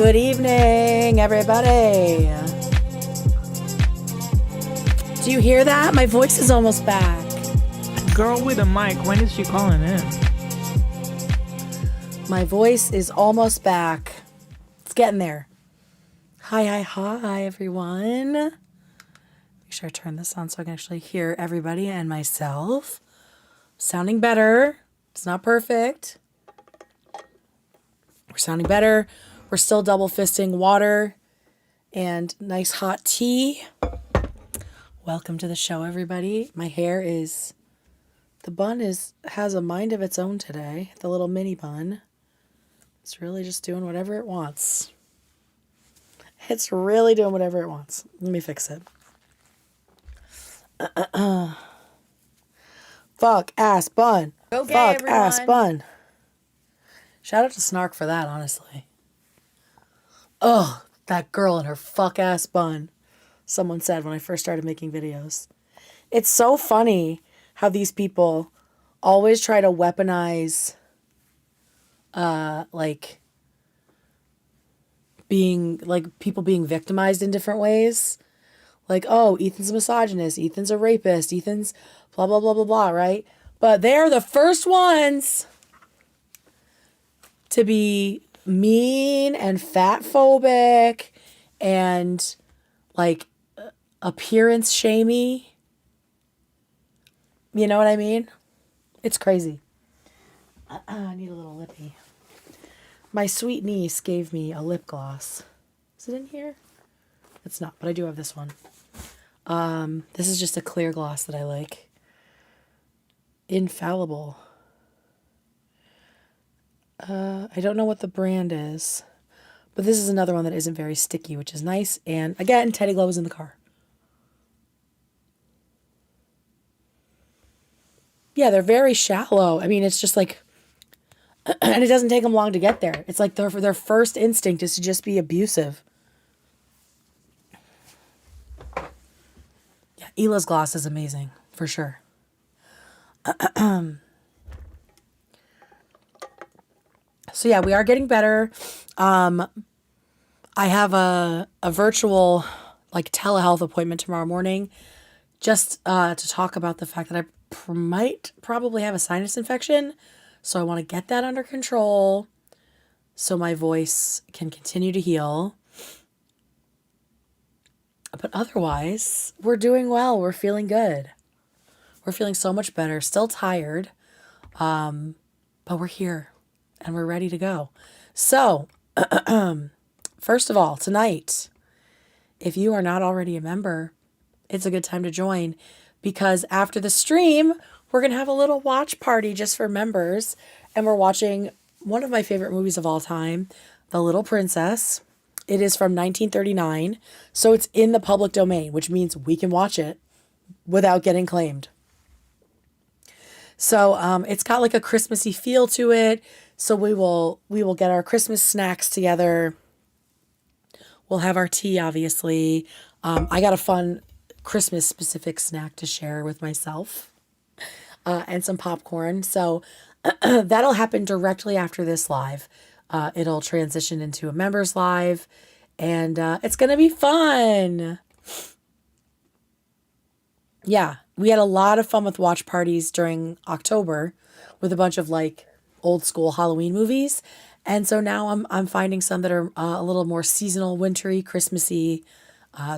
Good evening, everybody. Do you hear that? My voice is almost back. Girl with a mic, when is she calling in? My voice is almost back. It's getting there. Hi, everyone. Make sure I turn this on so I can actually hear everybody and myself. Sounding better. It's not perfect. We're sounding better. We're still double fisting water and nice hot tea. Welcome to the show, everybody. My hair is, the bun has a mind of its own today. The little mini bun. It's really just doing whatever it wants. It's really doing whatever it wants. Let me fix it. Fuck ass bun. Okay, Fuck everyone. ass bun. Shout out to Snark for that, honestly. Ugh, that girl and her fuck ass bun. Someone said when I first started making videos. It's so funny how these people always try to weaponize people being victimized in different ways. Like, oh, Ethan's a misogynist, Ethan's a rapist, Ethan's blah blah blah blah blah, right? But they're the first ones to be mean and fat phobic and like appearance shamey. You know what I mean? It's crazy. I need a little lippy. My sweet niece gave me a lip gloss. Is it in here? It's not, but I do have this one. This is just a clear gloss that I like. Infallible. I don't know what the brand is, but this is another one that isn't very sticky, which is nice. And again, Teddy Glow is in the car. Yeah, they're very shallow. I mean, it's just like, and it doesn't take them long to get there. It's like their first instinct is to just be abusive. Yeah, Ila's gloss is amazing, for sure. So yeah, we are getting better. I have a virtual like telehealth appointment tomorrow morning just to talk about the fact that I might probably have a sinus infection. So I want to get that under control so my voice can continue to heal. But otherwise, we're doing well. We're feeling good. We're feeling so much better. Still tired, but we're here and we're ready to go. So, first of all, tonight, if you are not already a member, it's a good time to join because after the stream, we're going to have a little watch party just for members. And we're watching one of my favorite movies of all time, The Little Princess. It is from 1939. So it's in the public domain, which means we can watch it without getting claimed. So it's got like a Christmassy feel to it. So we will get our Christmas snacks together. We'll have our tea, obviously. I got a fun Christmas specific snack to share with myself. And some popcorn. So that'll happen directly after this live. It'll transition into a members live and it's going to be fun. Yeah, we had a lot of fun with watch parties during October with a bunch of like old school Halloween movies. And so now I'm finding some that are a little more seasonal, wintry, Christmassy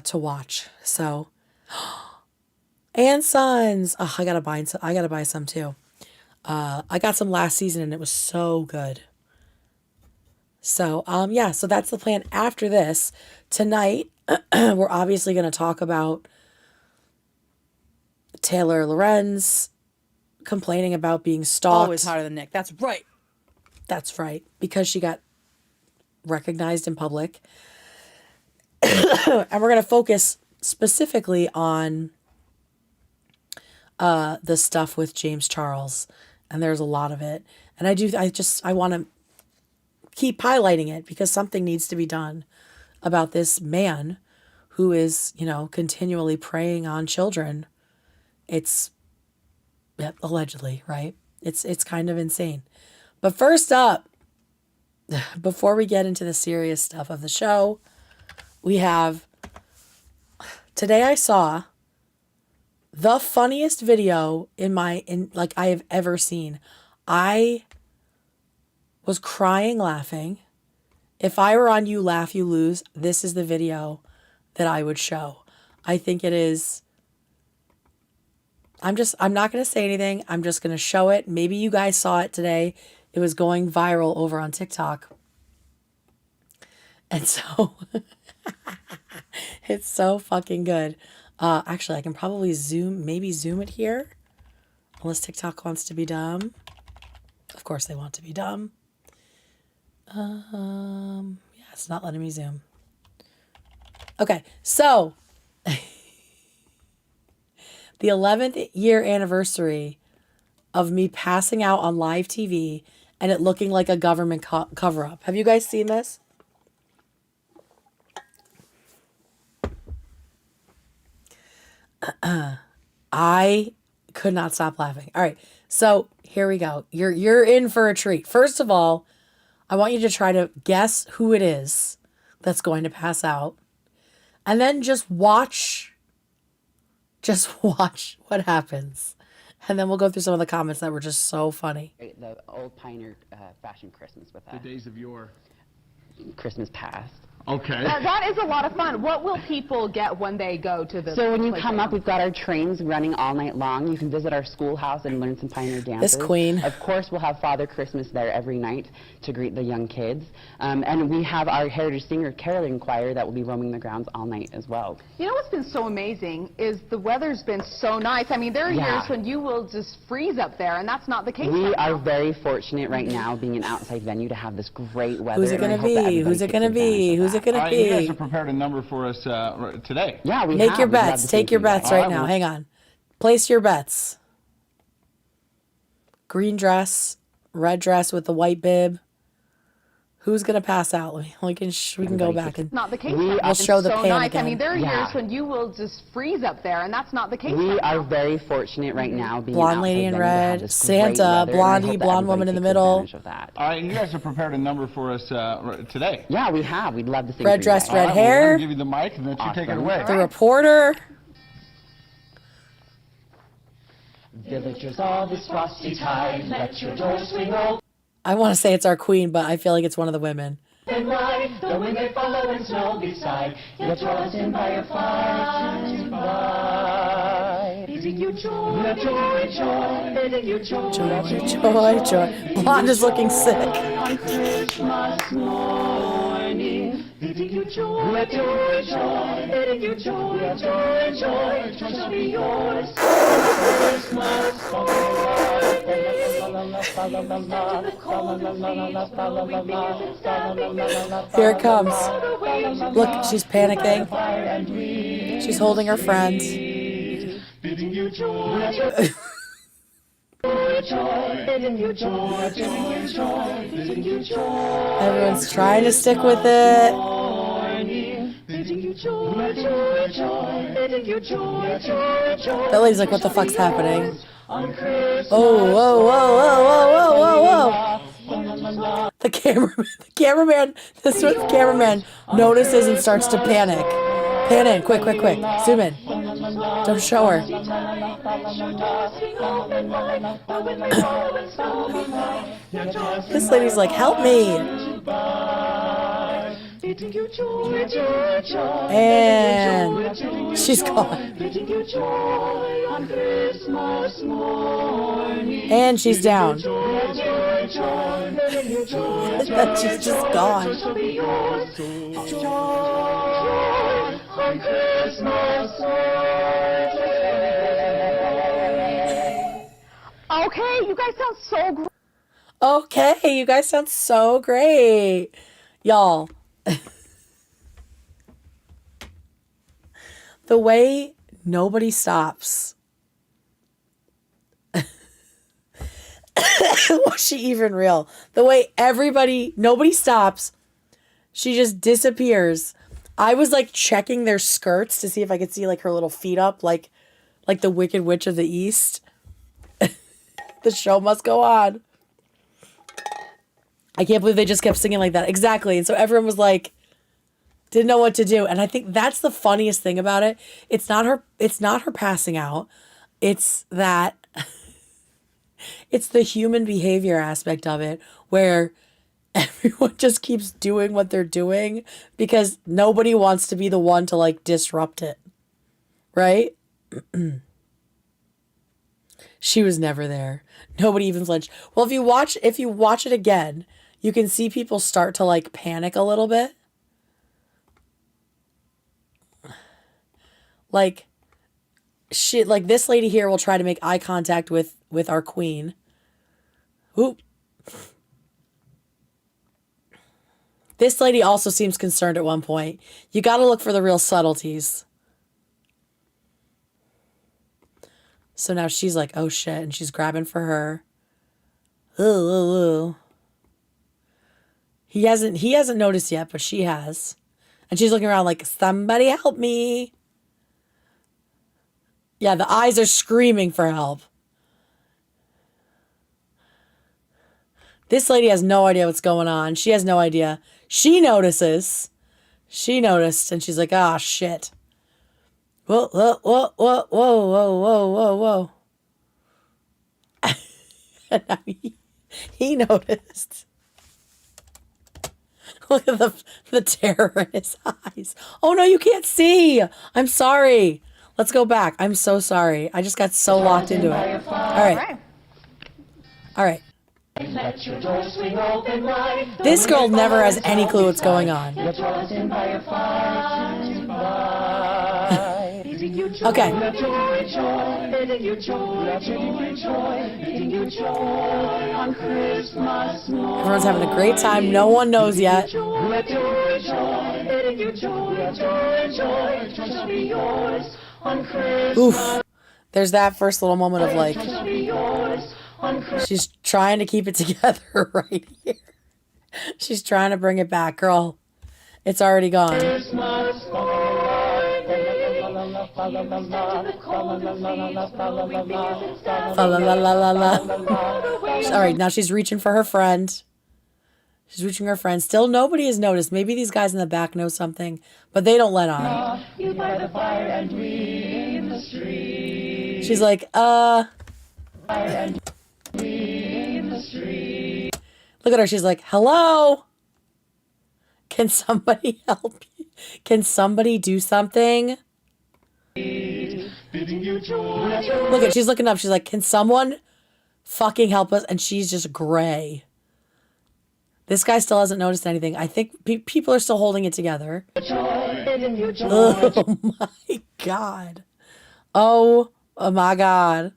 to watch. So and Sons. Oh, I gotta buy some too. I got some last season and it was so good. So yeah, so that's the plan after this. Tonight, we're obviously gonna talk about Taylor Lorenz complaining about being stalked. Always hotter than Nick. That's right. That's right. Because she got recognized in public. And we're gonna focus specifically on the stuff with James Charles, and there's a lot of it. And I want to keep highlighting it because something needs to be done about this man who is, continually preying on children. It's allegedly, right? It's kind of insane. But first up, before we get into the serious stuff of the show, we have, today I saw the funniest video like I have ever seen. I was crying laughing. If I were on You Laugh, You Lose, this is the video that I would show. I think it is. I'm not going to say anything. I'm just going to show it. Maybe you guys saw it today. It was going viral over on TikTok. And so it's so fucking good. Actually, I can probably maybe zoom it here. Unless TikTok wants to be dumb. Of course they want to be dumb. Yeah, it's not letting me zoom. Okay, so the 11th year anniversary of me passing out on live TV and it looking like a government cover-up. Have you guys seen this? I could not stop laughing. All right, so here we go. You're in for a treat. First of all, I want you to try to guess who it is that's going to pass out. And then just watch what happens. And then we'll go through some of the comments that were just so funny. The old Pioneer fashion Christmas with us. The days of your Christmas past. Okay. That is a lot of fun. What will people get when they go to the So when you playground? come up, we've got our trains running all night long. You can visit our schoolhouse and learn some Pioneer dances. This queen. Of course, we'll have Father Christmas there every night to greet the young kids. And we have our Heritage Singer Caroling Choir that will be roaming the grounds all night as well. You know what's been so amazing is the weather's been so nice. I mean, there are Yeah. years when you will just freeze up there, and that's not the case We right are now. very fortunate right now, being an outside venue, to have this great weather. Who's it and I gonna hope that be? everybody Who's it takes gonna be? advantage of Who's that. it gonna All right, you guys be? have prepared a number for us today. Yeah, we Make have. your We'd love bets. to Take see your you guys. bets right All right, now. well- Hang on. Place your bets. Green dress, red dress with the white bib. Who's gonna pass out? We can go back and Not the case We right now. are- It's show the so pan nice. again. I mean, there are Yeah. years when you will just freeze up there, and that's not the case We right are now. very fortunate right now, being Blonde an lady outside in venue, to have red, this great Santa, weather, and I blondie, hope that blonde everybody woman in the takes middle. advantage of that. All right, you guys have prepared a number for us today. Yeah, we have. We'd love to sing Red for you dress, guys. red All right, well, we're hair. gonna give you the mic and let you take it Awesome. away. The reporter. Villagers all this frosty tide, let your doors swing open I want to say it's our queen, but I feel like it's one of the women. wide. The wind may follow and snow beside, yet draw us in by your fire by. Bidding you joy, joy, joy, bidding you joy, Joy, joy. Blonde is looking sick. on Christmas morning. Bidding you joy, joy, joy, bidding you joy, joy, joy, joy shall be yours on Christmas morning. Here it comes. Look, she's panicking. She's holding her friend. Bidding you joy, joy, bidding you joy, joy, joy, bidding you joy. Everyone's trying to stick with it. Bidding you joy, joy, joy, bidding you joy, joy, joy. That lady's like, what the fuck's happening? On Christmas Oh, whoa, whoa, whoa, whoa, whoa, whoa. The cameraman, this is what the cameraman notices and starts to panic. Pan in, quick, quick, quick. Zoom in. Don't show her. This lady's like, help me. bidding you joy, joy, joy. And she's gone. Bidding you joy on Christmas morning. And she's down. Joy, joy, joy, bidding you joy, That she's just gone. shall be yours. Joy on Christmas morning. Okay, you guys sound so great. Okay, you guys sound so great. Y'all. The way nobody stops. Was she even real? The way nobody stops. She just disappears. I was like checking their skirts to see if I could see like her little feet up, like the Wicked Witch of the East. The show must go on. I can't believe they just kept singing like that. Exactly. And so everyone was like, didn't know what to do. And I think that's the funniest thing about it. It's not her passing out. It's that it's the human behavior aspect of it where everyone just keeps doing what they're doing because nobody wants to be the one to like disrupt it. Right? She was never there. Nobody even flinched. Well, if you watch it again, you can see people start to like panic a little bit. Like shit, like this lady here will try to make eye contact with our queen. Oop. This lady also seems concerned at one point. You got to look for the real subtleties. So now she's like, oh shit, and she's grabbing for her. Ooh. He hasn't noticed yet, but she has. And she's looking around like, somebody help me. Yeah, the eyes are screaming for help. This lady has no idea what's going on. She has no idea. She notices. She noticed, and she's like, ah, shit. Whoa, whoa, whoa, whoa, whoa, whoa, whoa, whoa, whoa. And now he noticed. Look at the terror in his eyes. Oh, no, you can't see. I'm sorry. Let's go back. I'm so sorry. I just got so locked into it. All right. All right. This girl never has any clue what's going on. Okay. Everyone's having a great time. No one knows yet. Oof. There's that first little moment of like, she's trying to keep it together right here. She's trying to bring it back. Girl, it's already gone. All right, now she's reaching for her friend. She's reaching her friend. Still, nobody has noticed. Maybe these guys in the back know something, but they don't let on. She's like, Look at her. She's like, hello? Can somebody help you? Can somebody do something? Look at, she's looking up. She's like, can someone fucking help us? And she's just gray. This guy still hasn't noticed anything. I think people are still holding it together. Oh my God. Oh my God.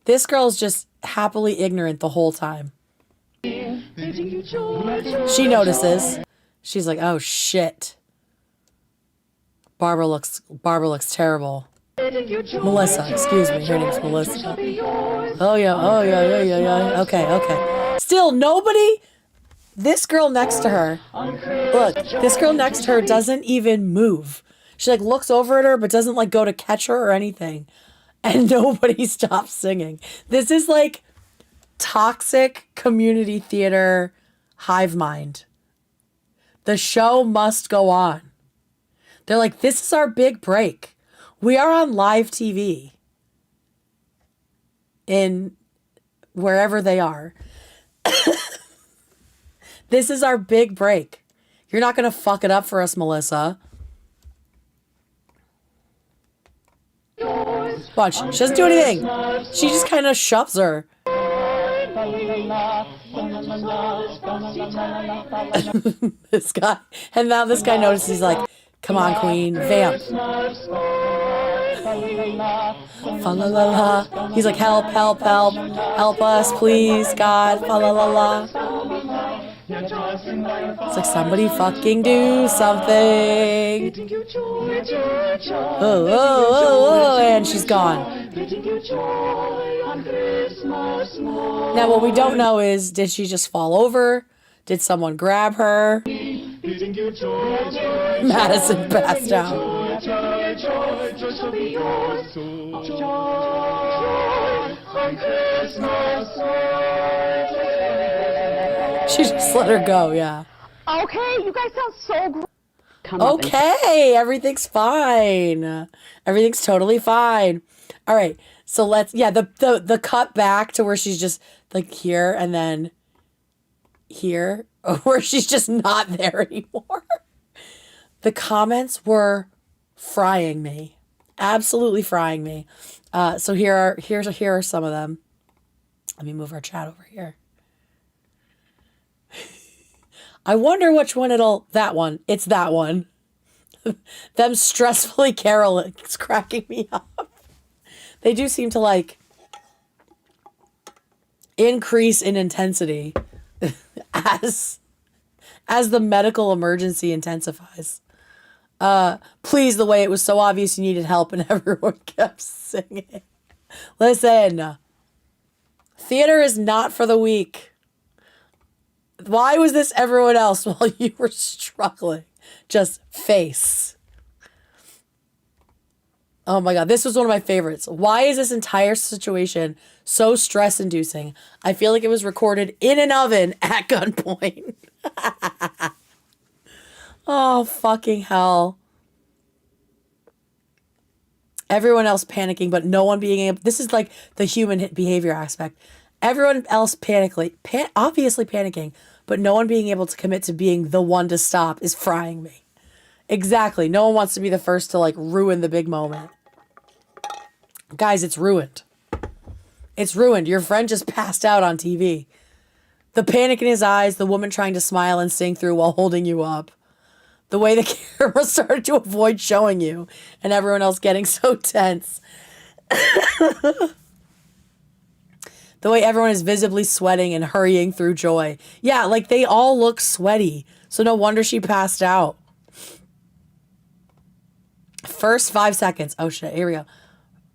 This girl's just happily ignorant the whole time. She notices. She's like, oh shit. Barbara looks terrible. Melissa, excuse me. Her name's Melissa. Oh yeah. Okay. Still, nobody. This girl next to her. Look, this girl next to her doesn't even move. She like looks over at her, but doesn't like go to catch her or anything. And nobody stops singing. This is like toxic community theater hive mind. The show must go on. They're like, this is our big break. We are on live TV in wherever they are. This is our big break. You're not going to fuck it up for us, Melissa. Watch. She doesn't do anything. She just kind of shoves her. This guy. And now this guy notices, he's like, come on, queen. Vamp. Fa la la la. He's like, help. Help us, please, God. Fa la la la. It's like, somebody fucking do something. Oh, and she's gone. Now, what we don't know is, did she just fall over? Did someone grab her? Madison passed out. on Christmas morning. She just let her go, yeah. Okay, you guys sound so great. Come up and Okay, everything's fine. Everything's totally fine. All right, so let's, yeah, the cut back to where she's just like here and then here, where she's just not there anymore. The comments were frying me, absolutely frying me. So here are some of them. Let me move our chat over here. I wonder which one that one. It's that one. Them stressfully caroling. It's cracking me up. They do seem to like increase in intensity as the medical emergency intensifies. Please, the way it was so obvious you needed help and everyone kept singing. Listen, theater is not for the weak. Why was this everyone else while you were struggling? Just face. Oh my God, this was one of my favorites. Why is this entire situation so stress-inducing? I feel like it was recorded in an oven at gunpoint. Oh, fucking hell. Everyone else panicking, but no one being able... This is like the human behavior aspect. Everyone else obviously panicking, but no one being able to commit to being the one to stop is frying me. Exactly. No one wants to be the first to like ruin the big moment. Guys, it's ruined. It's ruined. Your friend just passed out on TV. The panic in his eyes, the woman trying to smile and sing through while holding you up. The way the camera started to avoid showing you and everyone else getting so tense. The way everyone is visibly sweating and hurrying through joy. Yeah, like they all look sweaty. So no wonder she passed out. First 5 seconds. Oh shit, here we go.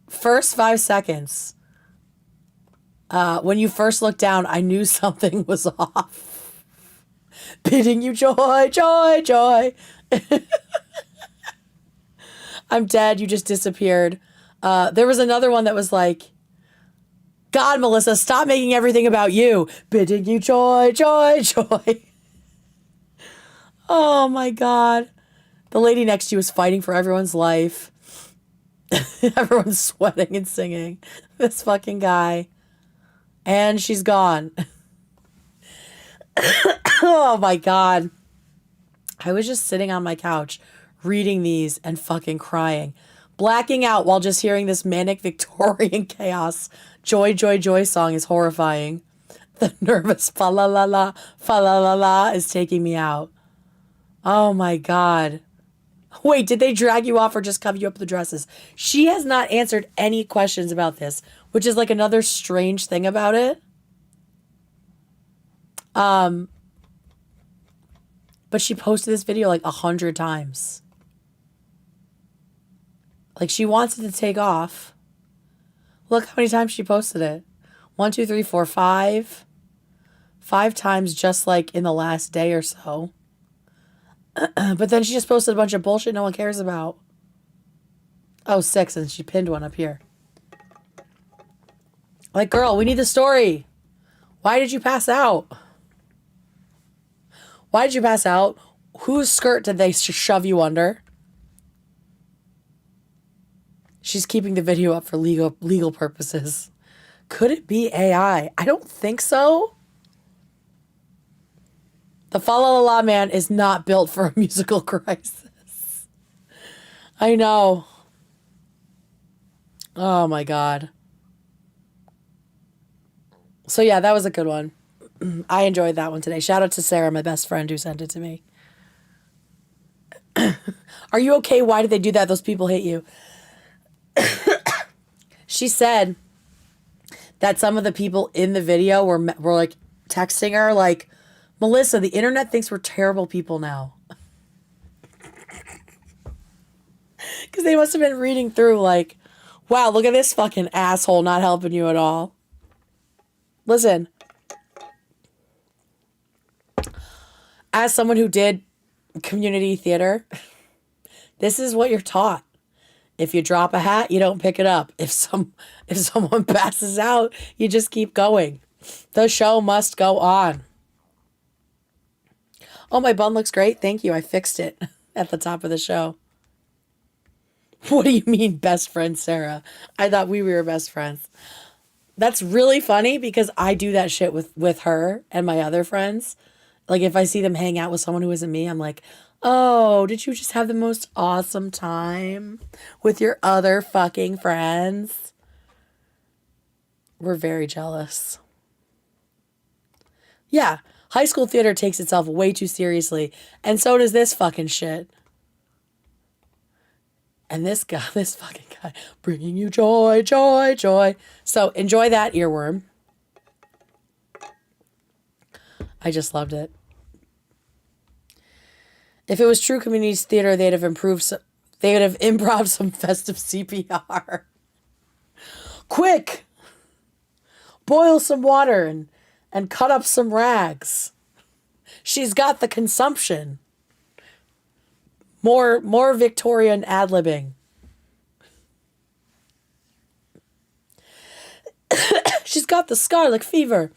First 5 seconds. When you first looked down, I knew something was off. Bidding you joy, joy, joy. I'm dead. You just disappeared. There was another one that was like, God, Melissa, stop making everything about you. Bidding you joy, joy, joy. Oh my God. The lady next to you is fighting for everyone's life. Everyone's sweating and singing. This fucking guy. And she's gone. Oh my God. I was just sitting on my couch reading these and fucking crying. Blacking out while just hearing this manic Victorian chaos. Joy, joy, joy song is horrifying. The nervous fa la la la is taking me out. Oh my God. Wait, did they drag you off or just cover you up with the dresses? She has not answered any questions about this, which is like another strange thing about it. But she posted this video like 100 times. Like she wants it to take off. Look how many times she posted it. 1, 2, 3, 4, 5. 5 times just like in the last day or so. But then she just posted a bunch of bullshit no one cares about. Oh, 6, and she pinned one up here. Like, girl, we need the story. Why did you pass out? Why did you pass out? Whose skirt did they shove you under? She's keeping the video up for legal purposes. Could it be AI? I don't think so. The Fa La La La Man is not built for a musical crisis. I know. Oh my God. So yeah, that was a good one. I enjoyed that one today. Shout out to Sarah, my best friend, who sent it to me. Are you okay? Why did they do that? Those people hate you. She said that some of the people in the video were like texting her like, Melissa, the internet thinks we're terrible people now. Because they must have been reading through like, wow, look at this fucking asshole not helping you at all. Listen. As someone who did community theater, this is what you're taught. If you drop a hat, you don't pick it up. If someone passes out, you just keep going. The show must go on. Oh, my bun looks great. Thank you. I fixed it at the top of the show. What do you mean, best friend, Sarah? I thought we were best friends. That's really funny because I do that shit with her and my other friends. Like if I see them hang out with someone who isn't me, I'm like, oh, did you just have the most awesome time with your other fucking friends? We're very jealous. Yeah, high school theater takes itself way too seriously, and so does this fucking shit. And this fucking guy, bringing you joy, joy, joy. So enjoy that earworm. I just loved it. If it was true community theater, they'd have improv some festive CPR. Quick! Boil some water and cut up some rags. She's got the consumption. More Victorian ad-libbing. She's got the scarlet fever.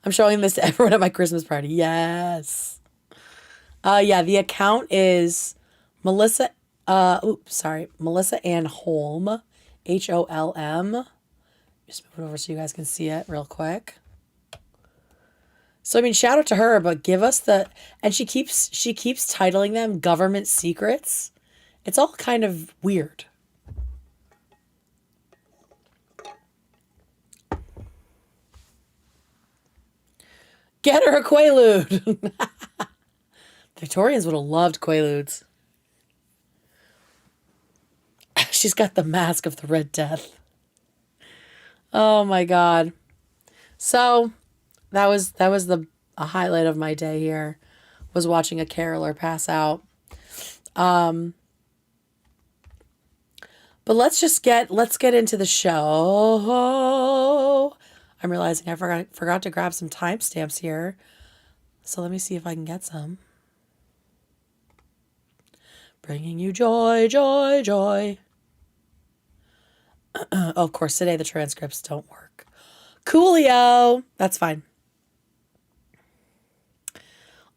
I'm showing this to everyone at my Christmas party. Yes. Yeah, the account is Melissa Ann Holm. HOLM. Just move it over so you guys can see it real quick. So I mean, shout out to her, but give us and she keeps titling them government secrets. It's all kind of weird. Get her a Quaalude. Victorians would have loved Quaaludes. She's got the mask of the Red Death. Oh my God. So that was a highlight of my day here, was watching a caroler pass out. But let's get into the show. I'm realizing I forgot to grab some timestamps here. So let me see if I can get some. Bringing you joy, joy, joy. Oh, of course, today the transcripts don't work. Coolio. That's fine.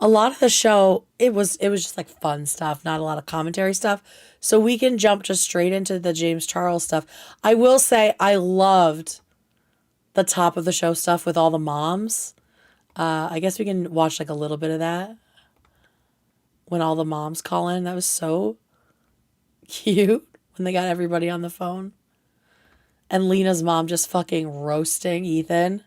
A lot of the show, it was just like fun stuff, not a lot of commentary stuff. So we can jump just straight into the James Charles stuff. I will say I loved the top of the show stuff with all the moms. I guess we can watch like a little bit of that when all the moms call in. That was so cute when they got everybody on the phone. And Lena's mom just fucking roasting Ethan.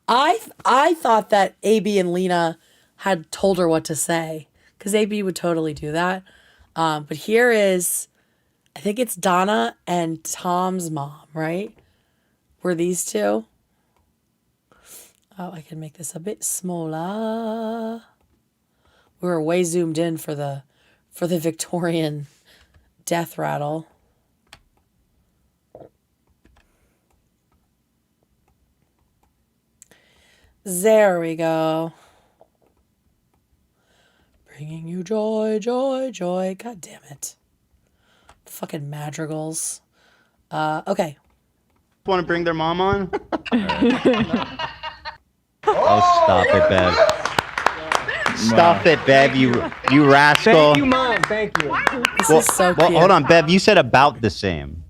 I thought that AB and Lena had told her what to say, because AB would totally do that. But here is, I think it's Donna and Tom's mom, right? Were these two? Oh, I can make this a bit smaller. We were way zoomed in for the Victorian death rattle. There we go. Bringing you joy, joy, joy. God damn it. Fucking madrigals. Okay. Want to bring their mom on? Oh, stop it, Bev. Stop it, Bev, you rascal. Thank you, Mom. Thank you. This is so cute. Hold on, Bev. You said about the same.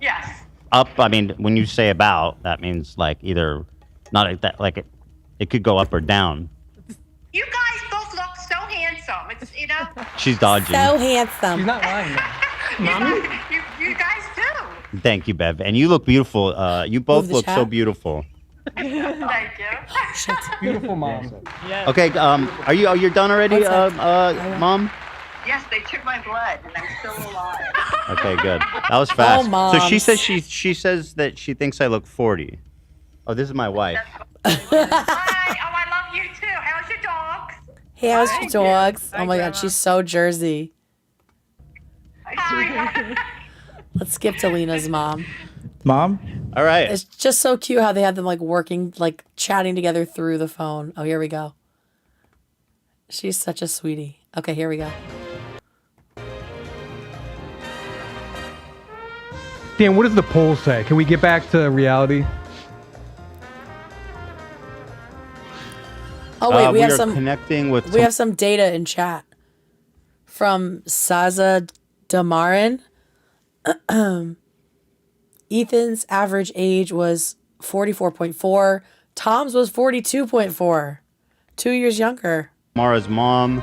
Yes. Up, I mean, when you say about, that means like either, not like that, like it could go up or down. You guys both look so handsome. It's, you know. She's dodging. So handsome. She's not lying. You guys do. Thank you, Bev. And you look beautiful. You both look chat. so beautiful. Thank you. Beautiful mom. Yes. Okay, are you done already, Mom? Yes, they took my blood, and I'm still alive. Okay, good. That was fast. Oh, so she moms. says she says that she thinks I look 40. Oh, this is my wife. Hi. Oh, I love you too. How's your dogs? Hey, how's your dogs? Hi, Oh my Grandma. God, she's so Jersey. Hi. Let's skip to Lena's mom. Mom? All right. It's just so cute how they had them like working, like chatting together through the phone. Oh, here we go. She's such a sweetie. Okay, here we go. Dan, what does the poll say? Can we get back to reality? Oh wait, we have are some connecting with. we have some data in chat from Saza Damarin. Ethan's average age was 44.4. Tom's was 42.4. 2 years younger. Mara's mom.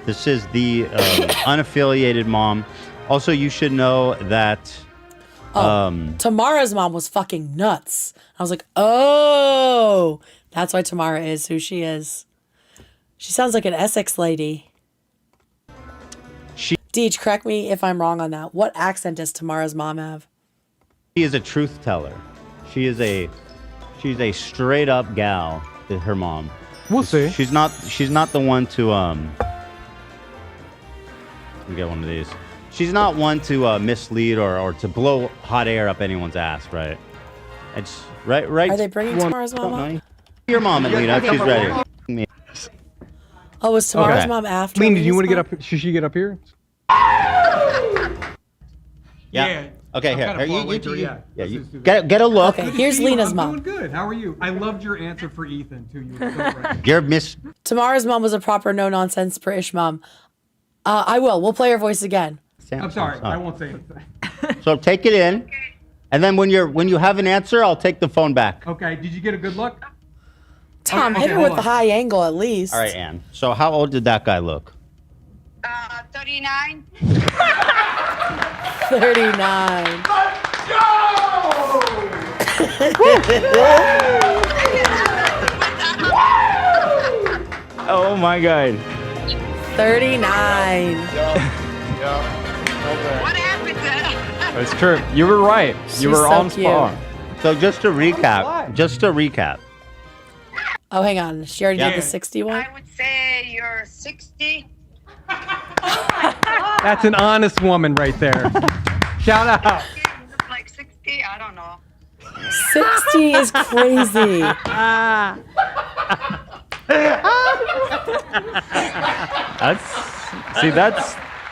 This is the unaffiliated mom. Also, you should know that. Tamara's mom was fucking nuts. I was like, oh, that's why Tamara is who she is. She sounds like an Essex lady. Deej, correct me if I'm wrong on that. What accent does Tamara's mom have? She is a truth teller. She's a straight up gal. Her mom. We'll see. She's not the one to Let me get one of these. She's not one to mislead or to blow hot air up anyone's ass, right? It's right. Are they bringing Tamara's mom up? Your mom, Alina. She's ready. Oh, was Tamara's mom after? Lena, do you Alina's want to mom? get up? Should she get up here? Yeah. Okay, I'm here. kinda Here, far away too, yeah. you get a look. Okay, here's Lena's I'm mom. doing good. How are you? I loved your answer for Ethan too. You were so right. You're Miss. Tamara's mom was a proper no-nonsense British mom. I will. We'll play her voice again. I'm sorry. I won't say anything. So take it in, and then when you have an answer, I'll take the phone back. Okay. Did you get a good look? Tom, Okay, hit her hold with on. the high angle at least. All right, Ann. So how old did that guy look? 39. 39. Oh my god. 39. What happened there? That's true. You were right. She's You were so on cute. spot. So just to recap. Oh, hang on. She already did the 61? I would say you're 60. That's an honest woman right there. Shout out. You look like 60. I don't know. 60 is crazy.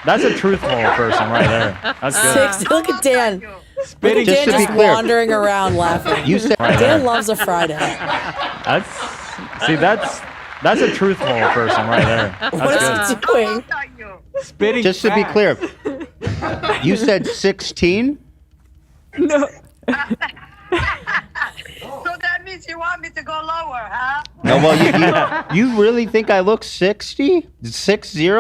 That's a truthful person right there. That's good. 60. Look at Dan. Look at Just Dan to be just clear. wandering around laughing. You said Dan loves a Friday. That's a truthful person right there. What That's is he doing? How old are you? Spitting just to be clear. You said 16. No. So that means you want me to go lower, huh? No, well, you really think I look 60? 60?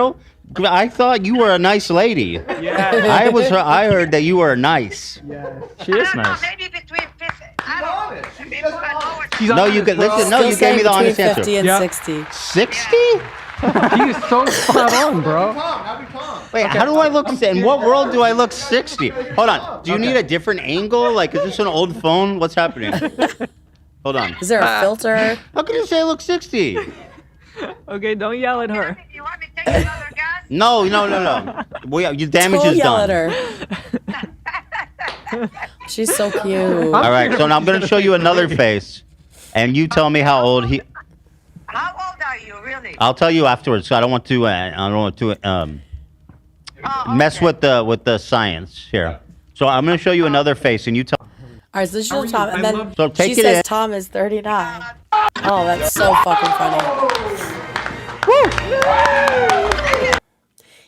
I thought you were a nice lady. Yeah. I heard that you were nice. She is I don't know, nice. maybe between 50. I don't know. Maybe lower. She's No, you honest, could bro. listen. No, Still you gave me the saying honest between 50 answer. and Yeah. 60. 60? He is so spot on, bro. Wait, how do I look? In what world do I look 60? Hold on. Do you need a different angle? Like, is this an old phone? What's happening? Hold on. Is there a filter? How can you say I look 60? Okay, don't yell at her. You want me to take another gas? No. Your damage Don't is yell done. at her. She's so cute. All right, so now I'm going to show you another face, and you tell me how old he. How old are you, really? I'll tell you afterwards. So I don't want to. Mess with the science here. So I'm going to show you another face, and you tell. All right, so this How are is you? Tom, I and then love- So take she it says in. Tom is 39. Oh, that's so fucking funny.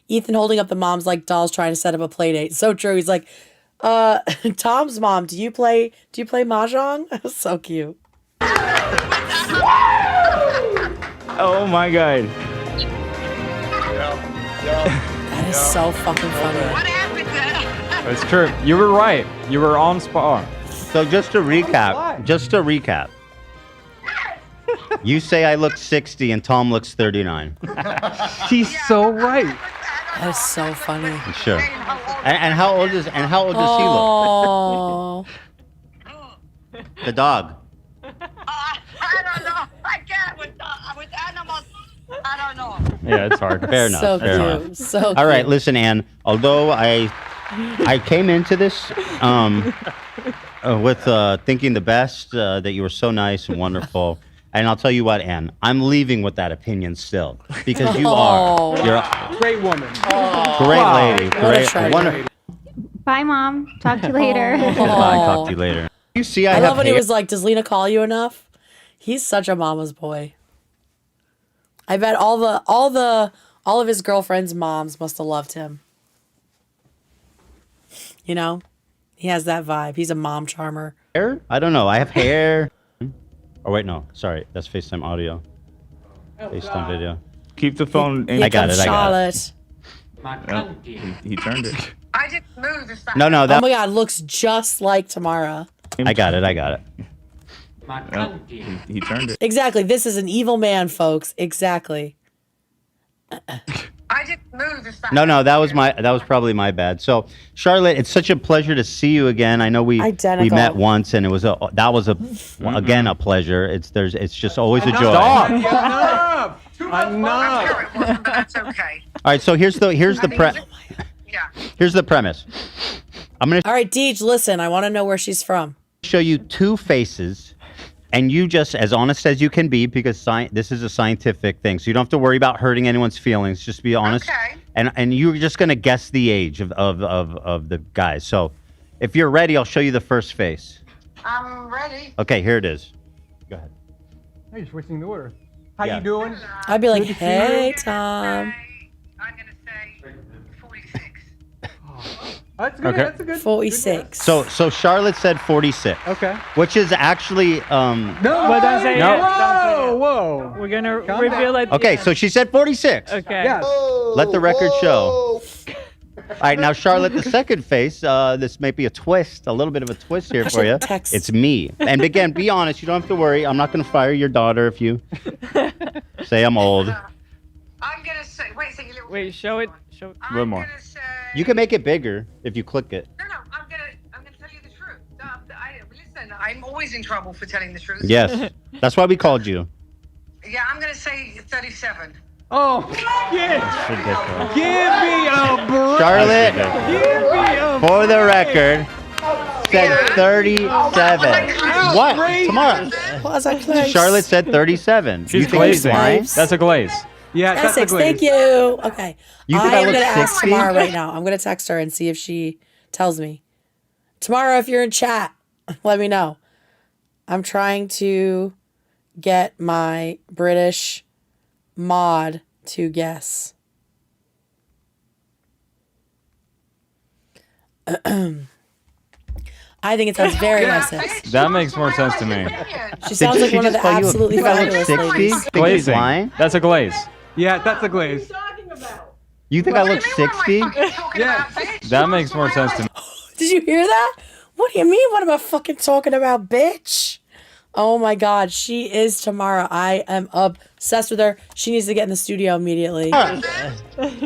Ethan holding up the moms like dolls trying to set up a play date. So true. He's like, Tom's mom, do you play mahjong? That was so cute. Oh my god. That is so fucking funny. What happened there? That's true. You were right. You were on spot. So just to recap. You say I look 60 and Tom looks 39. She's so right. That is so funny. Sure. And how old does he look? Oh, The dog. I don't know. I can't with animals. I don't know. Yeah, it's hard. Fair enough. so fair enough. cute. So cute. All right, listen, Ann. Although I came into this with thinking the best, that you were so nice and wonderful. And I'll tell you what, Ann, I'm leaving with that opinion still because you are. You're a Great woman. great lady. What a Great, treasure. wonderful. Bye, Mom. Talk to you later. Bye. Talk to you later. You see, I have love when he hair. was like, "Does Lena call you enough?" He's such a mama's boy. I bet all of his girlfriends' moms must have loved him. You know, he has that vibe. He's a mom charmer. Hair? I don't know. I have hair. Oh wait, no. Sorry, that's FaceTime audio. FaceTime video. Keep the phone. Here I got comes it. I got it. Charlotte. He turned it. I didn't move if that. No, no. Oh That my God, looks just like Tamara. I got it. I got it. He turned it. Exactly. This is an evil man, folks. Exactly. I didn't move if that. No, that was probably my bad. So, Charlotte, it's such a pleasure to see you again. I know we Identical. met once, and that was again a pleasure. It's just always a joy. Stop. Enough! I'm sure it wasn't, but that's okay. All right, so here's the Yeah. here's the premise. I'm gonna All right, Deej, listen. I want to know where she's from. show you two faces, and you just as honest as you can be, because this is a scientific thing, so you don't have to worry about hurting anyone's feelings. Just be honest. Okay. And you're just gonna guess the age of the guys. So, if you're ready, I'll show you the first face. I'm ready. Okay, here it is. Go ahead. Hey, you're switching the order. How Yeah. you doing? I'd be like, Good to see "Hey, you. Tom." I'm gonna say 46. That's good. Okay. That's a good. 46. So Charlotte said 46. Okay. Which is actually No. Well, don't say No. it. Don't say it. Whoa, whoa. We're gonna Calm reveal down. it. okay. So she said 46. Okay. Yes. Let the record show. All right, now Charlotte, the second face. This may be a twist, a little bit of a twist here for you. Text. It's me. And again, be honest. You don't have to worry. I'm not going to fire your daughter if you say I'm old. I'm gonna say. Wait a second. Wait, show it. Show it. A little more. I'm gonna say. You can make it bigger if you click it. No. I'm gonna tell you the truth. Listen, I'm always in trouble for telling the truth. Yes, that's why we called you. Yeah, I'm gonna say 37. Oh, It's ridiculous. give me a break. Charlotte, Give me a for the record, said Yeah. 37. What? Outrageous. Tomorrow. Was I close? Charlotte said 37. You She's think he's glazing. lying? That's a glaze. Yeah, that's a Essex, glaze. thank you. Okay. You think I I am look going to ask 60? Tamara right now. I'm going to text her and see if she tells me. Tamara, if you're in chat, let me know. I'm trying to get my British mod to guess. I think it sounds very Essex. That makes more sense to me. She sounds like she one of just the call you a- absolutely you think I look fabulous 60? ladies. Think she's Glazing. lying? That's a glaze. Yeah, that's a glaze. You think I look 60? Yeah. That makes more sense to me. Did you hear that? What do you mean? What am I fucking talking about, bitch? Oh my God, she is Tamara. I am obsessed with her. She needs to get in the studio immediately.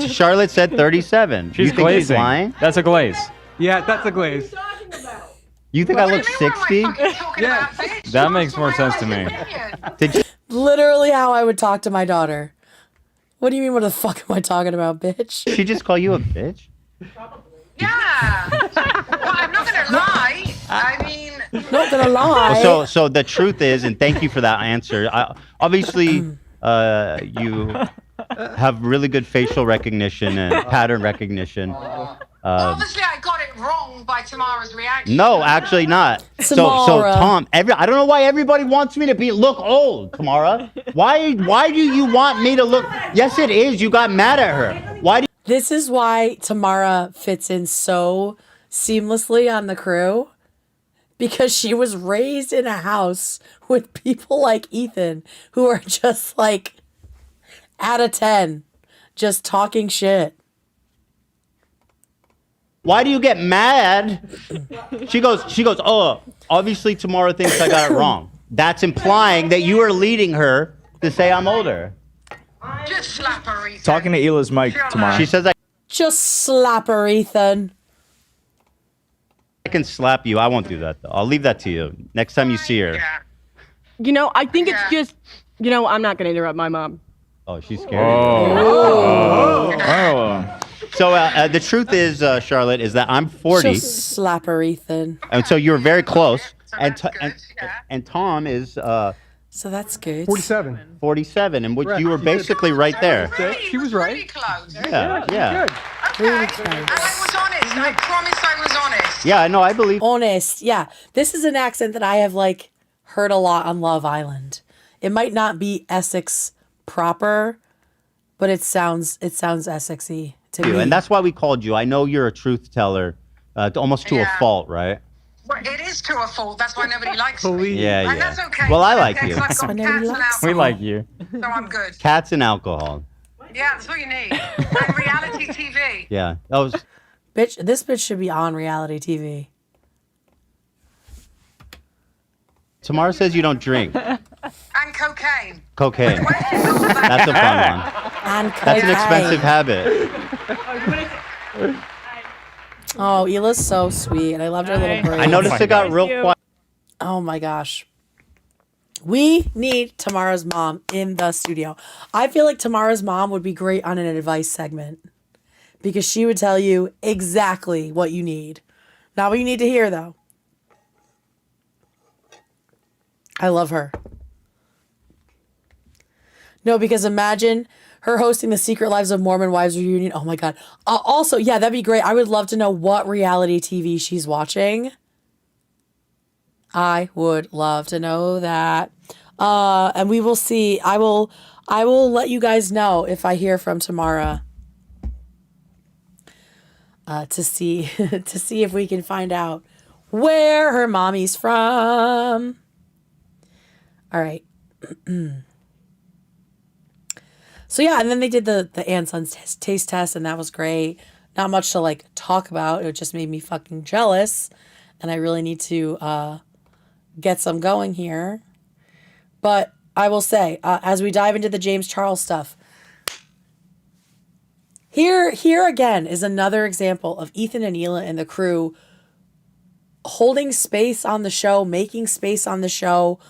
Charlotte said 37. She's you think she's glazing. lying? That's a glaze. Yeah, that's a glaze. You think I look 60? Yeah. That makes more sense to me. Did you? Literally how I would talk to my daughter. What do you mean, what the fuck am I talking about, bitch? She just call you a bitch? Yeah. Well, I'm not gonna lie. I mean. Not gonna lie. So the truth is, and thank you for that answer. Obviously, you have really good facial recognition and pattern recognition. Obviously, I got it wrong by Tamara's reaction. No, actually not. So Tamara. Tom, I don't know why everybody wants me to look old, Tamara. Why do you want me to look? Yes, it is. You got mad at her. Why do This is why Tamara fits in so seamlessly on the crew. Because she was raised in a house with people like Ethan who are just like out of 10, just talking shit. Why do you get mad? She goes, oh, obviously Tamara thinks I got it wrong. That's implying that you are leading her to say I'm older. Just slap her, Ethan. Talking to Hila's mic tomorrow. She says I Just slap her, Ethan. can slap you. I won't do that, though. I'll leave that to you. Next time you see her. Yeah. You know, I think it's Yeah. just, I'm not going to interrupt my mom. Oh, she's scared. Oh. So the truth is, Charlotte, is that I'm 40. Just slap her, Ethan. And so you're very close. So And, that's good, yeah. and Tom is So that's good. 47. 47, and Right. you were basically right there. She was right. Really close. Yeah. Good. Okay. Really And close. I was honest. I promise I was honest. Yeah, no, I believe. Honest. Yeah. This is an accent that I have like heard a lot on Love Island. It might not be Essex proper, but it sounds Essexy to me. And that's why we called you. I know you're a truth teller, almost to a fault, right? Well, it is to a fault. That's why nobody likes me. Yeah, And yeah. that's okay. Well, I That's like okay, you. 'cause I've That's got why cats nobody and likes We alcohol, like you. so I'm good. Cats and alcohol. Yeah, that's what you need. And reality TV. Yeah, that was. This bitch should be on reality TV. Tamara says you don't drink And cocaine. cocaine. That's a fun one. And That's an expensive habit. Oh, Hila's so sweet, and I loved her little braids. I noticed it got real quiet. Oh my gosh. We need Tamara's mom in the studio. I feel like Tamara's mom would be great on an advice segment because she would tell you exactly what you need. Not what you need to hear, though. I love her. No, because imagine her hosting the Secret Lives of Mormon Wives reunion. Oh my God. Also, yeah, that'd be great. I would love to know what reality TV she's watching. I would love to know that. And we will see. I will let you guys know if I hear from Tamara. To see if we can find out where her mommy's from. All right. So yeah, and then they did the Aunt Son's taste test, and that was great. Not much to like talk about. It just made me fucking jealous, and I really need to get some going here. But I will say, as we dive into the James Charles stuff, here again is another example of Ethan and Hila and the crew holding space on the show, making space on the show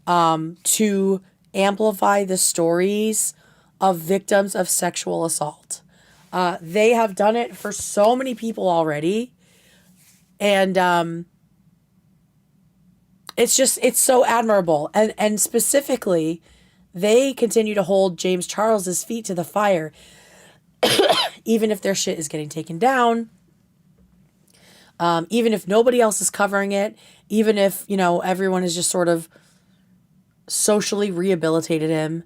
to amplify the stories of victims of sexual assault. They have done it for so many people already. And it's so admirable. And specifically, they continue to hold James Charles's feet to the fire, even if their shit is getting taken down, even if nobody else is covering it, even if, everyone has just sort of socially rehabilitated him.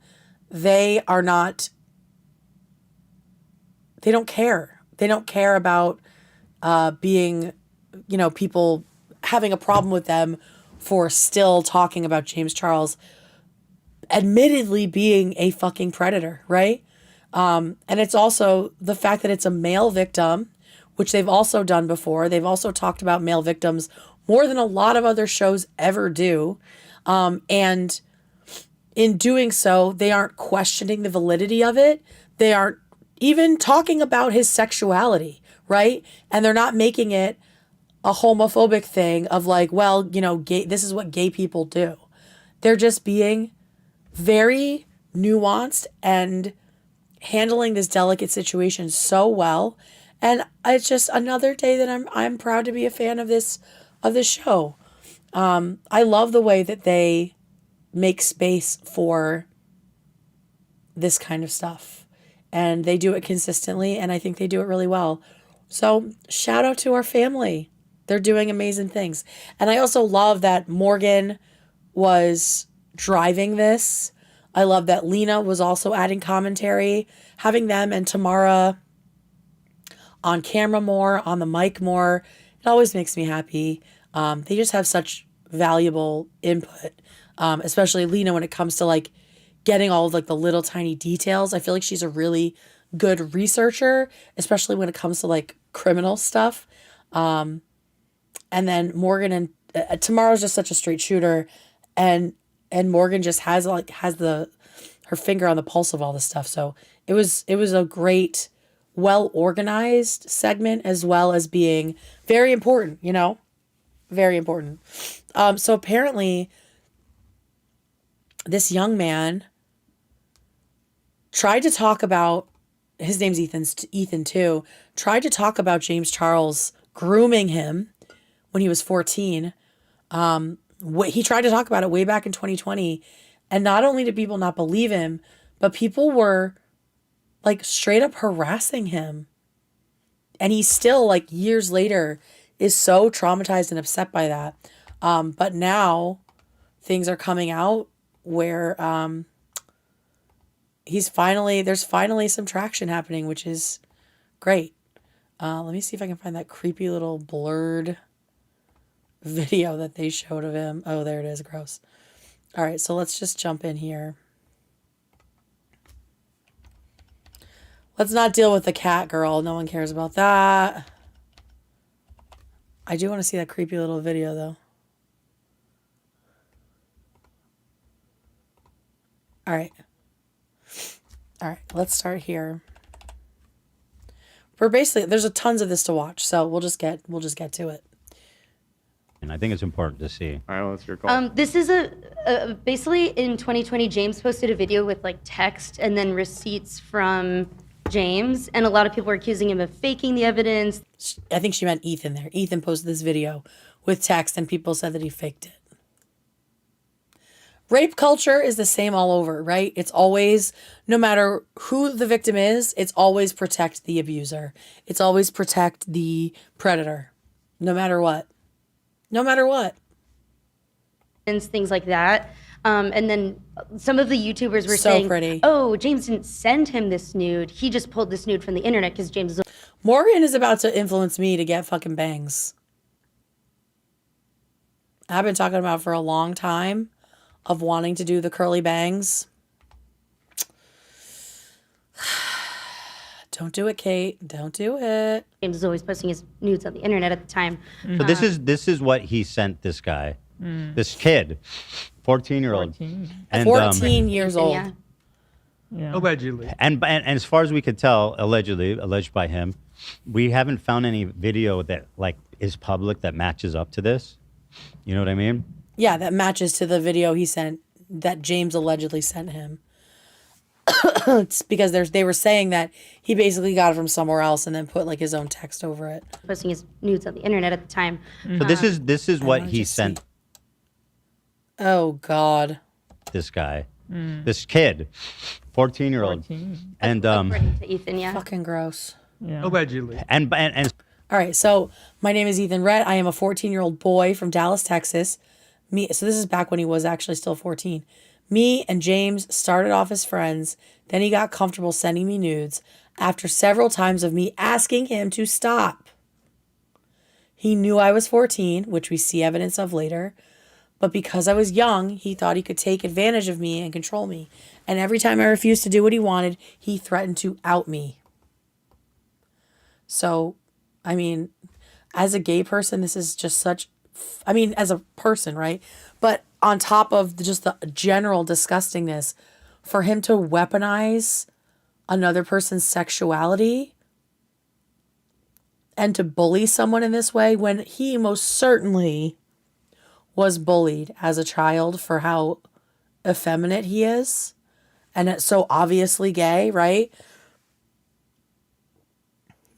They don't care. They don't care about being, people having a problem with them for still talking about James Charles admittedly being a fucking predator, right? And it's also the fact that it's a male victim, which they've also done before. They've also talked about male victims more than a lot of other shows ever do. And in doing so, they aren't questioning the validity of it. They aren't even talking about his sexuality, right? And they're not making it a homophobic thing of like, well, gay, this is what gay people do. They're just being very nuanced and handling this delicate situation so well. And it's just another day that I'm proud to be a fan of this show. I love the way that they make space for this kind of stuff, and they do it consistently, and I think they do it really well. So shout out to our family. They're doing amazing things. And I also love that Morgan was driving this. I love that Lena was also adding commentary, having them and Tamara on camera more, on the mic more. It always makes me happy. They just have such valuable input, especially Lena when it comes to like getting all of like the little tiny details. I feel like she's a really good researcher, especially when it comes to like criminal stuff. And then Morgan and Tamara's just such a straight shooter, and Morgan just has her finger on the pulse of all this stuff. So it was a great, well organized segment, as well as being very important, very important. So apparently this young man tried to talk about, his name's Ethan too, tried to talk about James Charles grooming him when he was 14. He tried to talk about it way back in 2020. And not only did people not believe him, but people were like straight up harassing him. And he still, like years later, is so traumatized and upset by that. But now things are coming out where there's finally some traction happening, which is great. Let me see if I can find that creepy little blurred video that they showed of him. Oh, there it is. Gross. All right, so let's just jump in here. Let's not deal with the cat girl. No one cares about that. I do want to see that creepy little video, though. All right. All right, let's start here. There's a tons of this to watch, so we'll just get to it. And I think it's important to see. All right, what's your call? This is basically in 2020, James posted a video with like text and then receipts from James, and a lot of people were accusing him of faking the evidence. I think she meant Ethan there. Ethan posted this video with text, and people said that he faked it. Rape culture is the same all over, right? It's always, no matter who the victim is, it's always protect the abuser. It's always protect the predator, no matter what. No matter what. And things like that. And then some of the YouTubers were So saying, pretty. oh, James didn't send him this nude. He just pulled this nude from the internet because James is... Morgan is about to influence me to get fucking bangs. I've been talking about for a long time of wanting to do the curly bangs. Don't do it, Kate. Don't do it. James is always posting his nudes on the internet at the time. So this is what he sent this guy, this kid, 14-year-old, 14. and 14 years old. Yeah. Yeah. Allegedly. and as far as we could tell, alleged by him, we haven't found any video that like is public that matches up to this. You know what I mean? Yeah, that matches to the video he sent, that James allegedly sent him. It's because they were saying that he basically got it from somewhere else and then put like his own text over it. Posting his nudes on the internet at the time. So this is what wanna he just sent see. Oh God. this guy, this kid, 14-year-old, 14. and According to Ethan, yeah. Fucking gross. Yeah. Allegedly. and All right, so my name is Ethan Rhett. I am a 14-year-old boy from Dallas, Texas. So this is back when he was actually still 14. Me and James started off as friends. Then he got comfortable sending me nudes after several times of me asking him to stop. He knew I was 14, which we see evidence of later. But because I was young, he thought he could take advantage of me and control me. And every time I refused to do what he wanted, he threatened to out me. So, I mean, as a gay person, this is just such... I mean, as a person, right? But on top of just the general disgustingness, for him to weaponize another person's sexuality and to bully someone in this way when he most certainly was bullied as a child for how effeminate he is and it's so obviously gay, right?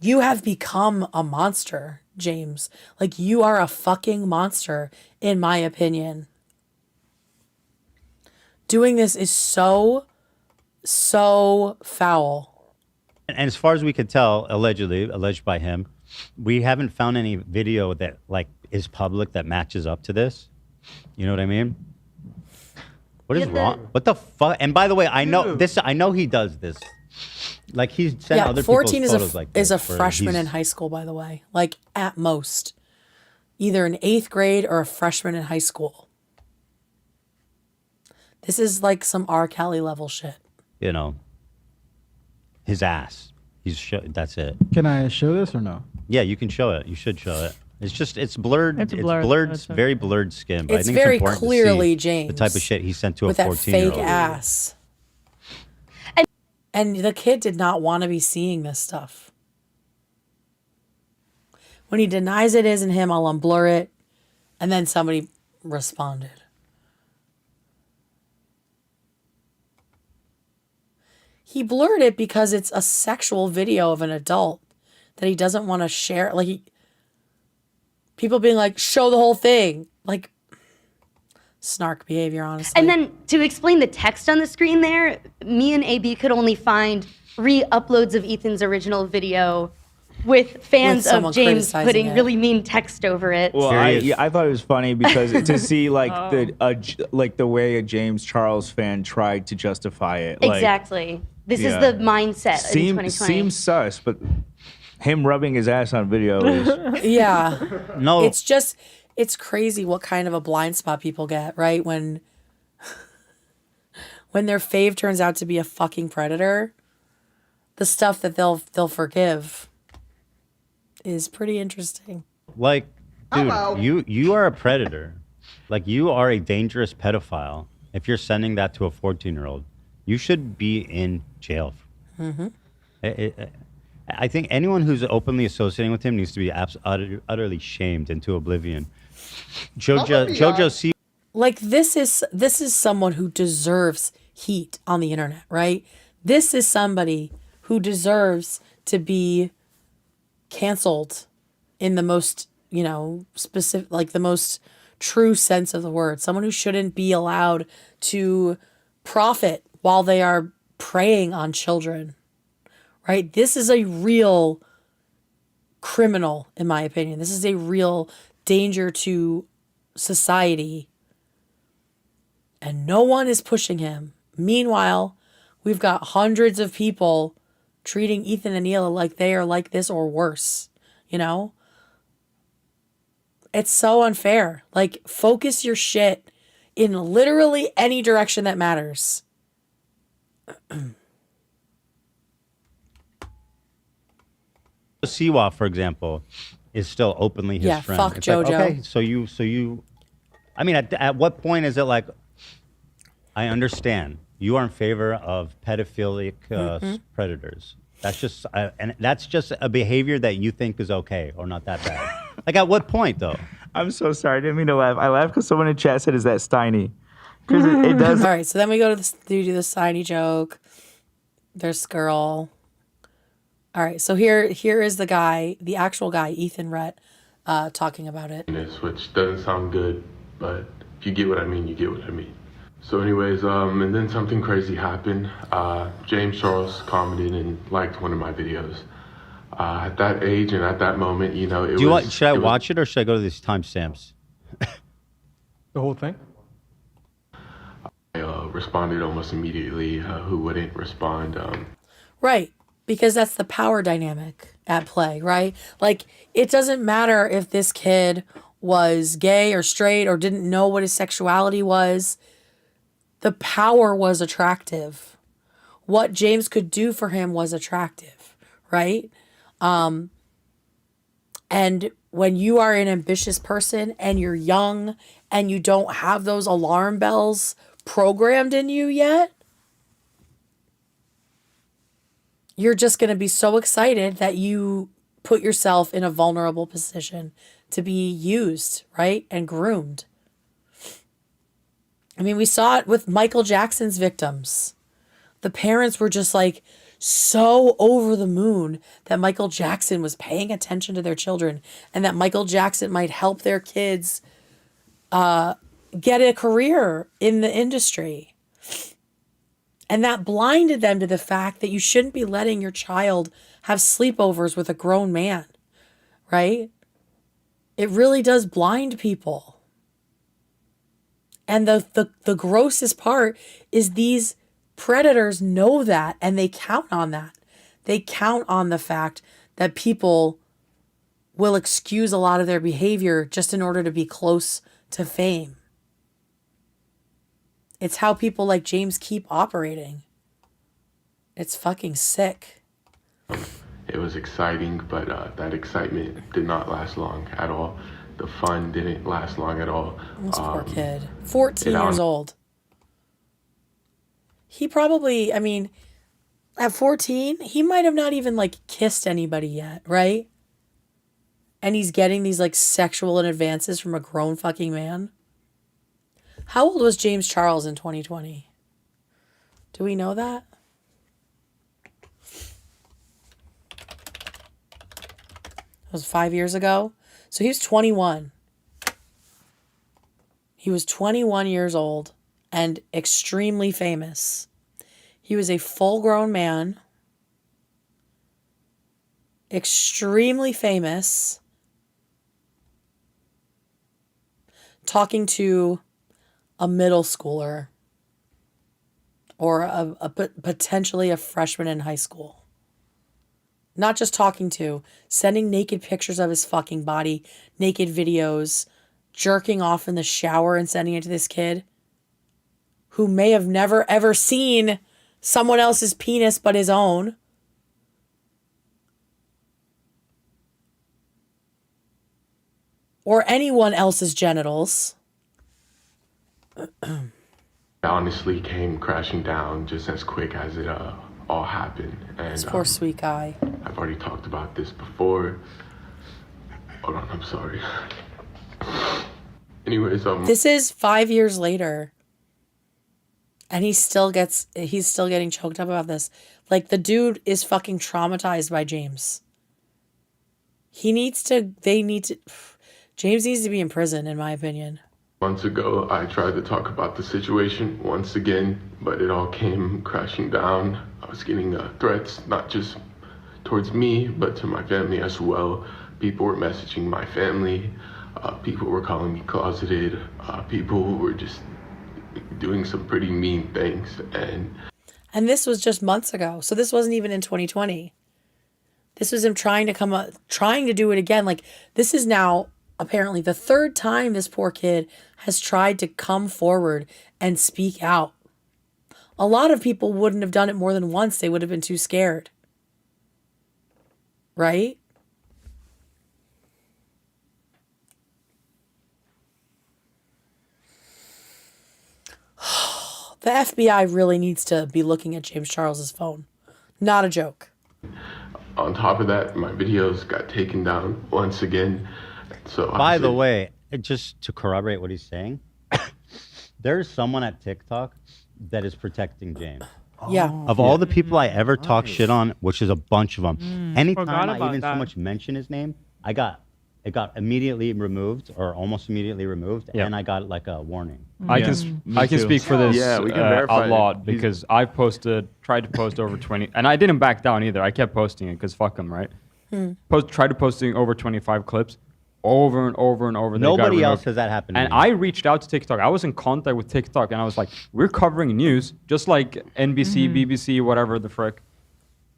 You have become a monster, James. Like, you are a fucking monster, in my opinion. Doing this is so foul. And as far as we could tell, alleged by him, we haven't found any video that like is public that matches up to this. You know what I mean? What is wrong? What the fuck? And by the way, I know this. I know he does this. Like he's sent other 14 people's is photos like this. is a where freshman he's- in high school, by the way. Like, at most. Either an 8th grade or a freshman in high school. This is like some R. Kelly level shit. You know, his ass. That's it. Can I show this or no? Yeah, you can show it. You should show it. It's blurred. It's It's blurred, blurred. that's okay. Very blurred skin. But It's I think very it's important clearly to see James the type of shit he sent to a with that 14-year-old. fake ass. And the kid did not want to be seeing this stuff. When he denies it isn't him, I'll unblur it. And then somebody responded. He blurred it because it's a sexual video of an adult that he doesn't want to share. Like, people being like, show the whole thing. Like, snark behavior, honestly. And then to explain the text on the screen there, me and AB could only find re-uploads of Ethan's original video with fans of someone James criticizing putting it. really mean text over it. Well, I thought it was funny because to see like the way a James Charles fan tried to justify it. Like, Exactly. This is yeah. the mindset in 2020. Seems sus, but him rubbing his ass on video is Yeah. No. It's crazy what kind of a blind spot people get, right? When their fave turns out to be a fucking predator, the stuff that they'll forgive is pretty interesting. Like, dude, Hello. you are a predator. Like, you are a dangerous pedophile. If you're sending that to a 14-year-old, you should be in jail. Mm-hmm. I think anyone who's openly associating with him needs to be utterly shamed into oblivion. Jojo C. Like this is someone who deserves heat on the internet, right? This is somebody who deserves to be canceled in the most, specific, like the most true sense of the word. Someone who shouldn't be allowed to profit while they are preying on children, right? This is a real criminal, in my opinion. This is a real danger to society. And no one is pushing him. Meanwhile, we've got hundreds of people treating Ethan and Neela like they are like this or worse, It's so unfair. Like, focus your shit in literally any direction that matters. Siwa, for example, is still openly his Yeah, friend. fuck It's like, JoJo. okay, so you, I mean, at what point is it like, I understand you are in favor of pedophilic predators. That's just, and that's just a behavior that you think is okay or not that bad. Like, at what point though? I'm so sorry. I didn't mean to laugh. I laughed because someone in chat said, "Is that Steiny?" Because it does. All right, so then we go to do the Steiny joke. There's Skirl. All right, so here is the guy, the actual guy, Ethan Rhett, talking about it. Which doesn't sound good, but if you get what I mean, you get what I mean. So anyways, and then something crazy happened. James Charles commented and liked one of my videos. At that age and at that moment, Should I watch it or should I go to these timestamps? The whole thing? I responded almost immediately. Who wouldn't respond? Right, because that's the power dynamic at play, right? Like, it doesn't matter if this kid was gay or straight or didn't know what his sexuality was. The power was attractive. What James could do for him was attractive, right? And when you are an ambitious person and you're young and you don't have those alarm bells programmed in you yet, you're just going to be so excited that you put yourself in a vulnerable position to be used, right? And groomed. I mean, we saw it with Michael Jackson's victims. The parents were just like so over the moon that Michael Jackson was paying attention to their children and that Michael Jackson might help their kids get a career in the industry. And that blinded them to the fact that you shouldn't be letting your child have sleepovers with a grown man, right? It really does blind people. And the grossest part is these predators know that and they count on that. They count on the fact that people will excuse a lot of their behavior just in order to be close to fame. It's how people like James keep operating. It's fucking sick. It was exciting, but that excitement did not last long at all. The fun didn't last long at all. This poor kid. 14 years old. He probably, I mean, at 14, he might have not even like kissed anybody yet, right? And he's getting these like sexual advances from a grown fucking man. How old was James Charles in 2020? Do we know that? It was 5 years ago. So he was 21. He was 21 years old and extremely famous. He was a full-grown man. extremely famous, talking to a middle schooler or potentially a freshman in high school. Not just talking to, sending naked pictures of his fucking body, naked videos, jerking off in the shower and sending it to this kid who may have never ever seen someone else's penis but his own. Or anyone else's genitals. Honestly came crashing down just as quick as it all happened. And This poor sweet guy. I've already talked about this before. Hold on, I'm sorry. Anyways, this is 5 years later. And he's still getting choked up about this. Like, the dude is fucking traumatized by James. James needs to be in prison, in my opinion. months ago, I tried to talk about the situation once again, but it all came crashing down. I was getting threats, not just towards me, but to my family as well. People were messaging my family. People were calling me closeted. People were just doing some pretty mean things. And this was just months ago. So this wasn't even in 2020. This was him trying to do it again. Like, this is now apparently the third time this poor kid has tried to come forward and speak out. A lot of people wouldn't have done it more than once. They would have been too scared. Right? The FBI really needs to be looking at James Charles's phone. Not a joke. On top of that, my videos got taken down once again. So by the way, just to corroborate what he's saying, there's someone at TikTok that is protecting James. Yeah. Of all the people I ever talk shit on, which is a bunch of them, anytime forgot I about even that. so much mention his name, it got immediately removed or almost immediately removed, Yeah. and I got like a warning. I can speak for this Yeah, we can verify a it. lot because I tried to post over 20, and I didn't back down either. I kept posting it because fuck them, right? Tried to posting over 25 clips over and over and over. They got Nobody else removed. has that happened to And me. I reached out to TikTok. I was in contact with TikTok, and I was like, we're covering news, just like NBC, BBC, whatever the frick.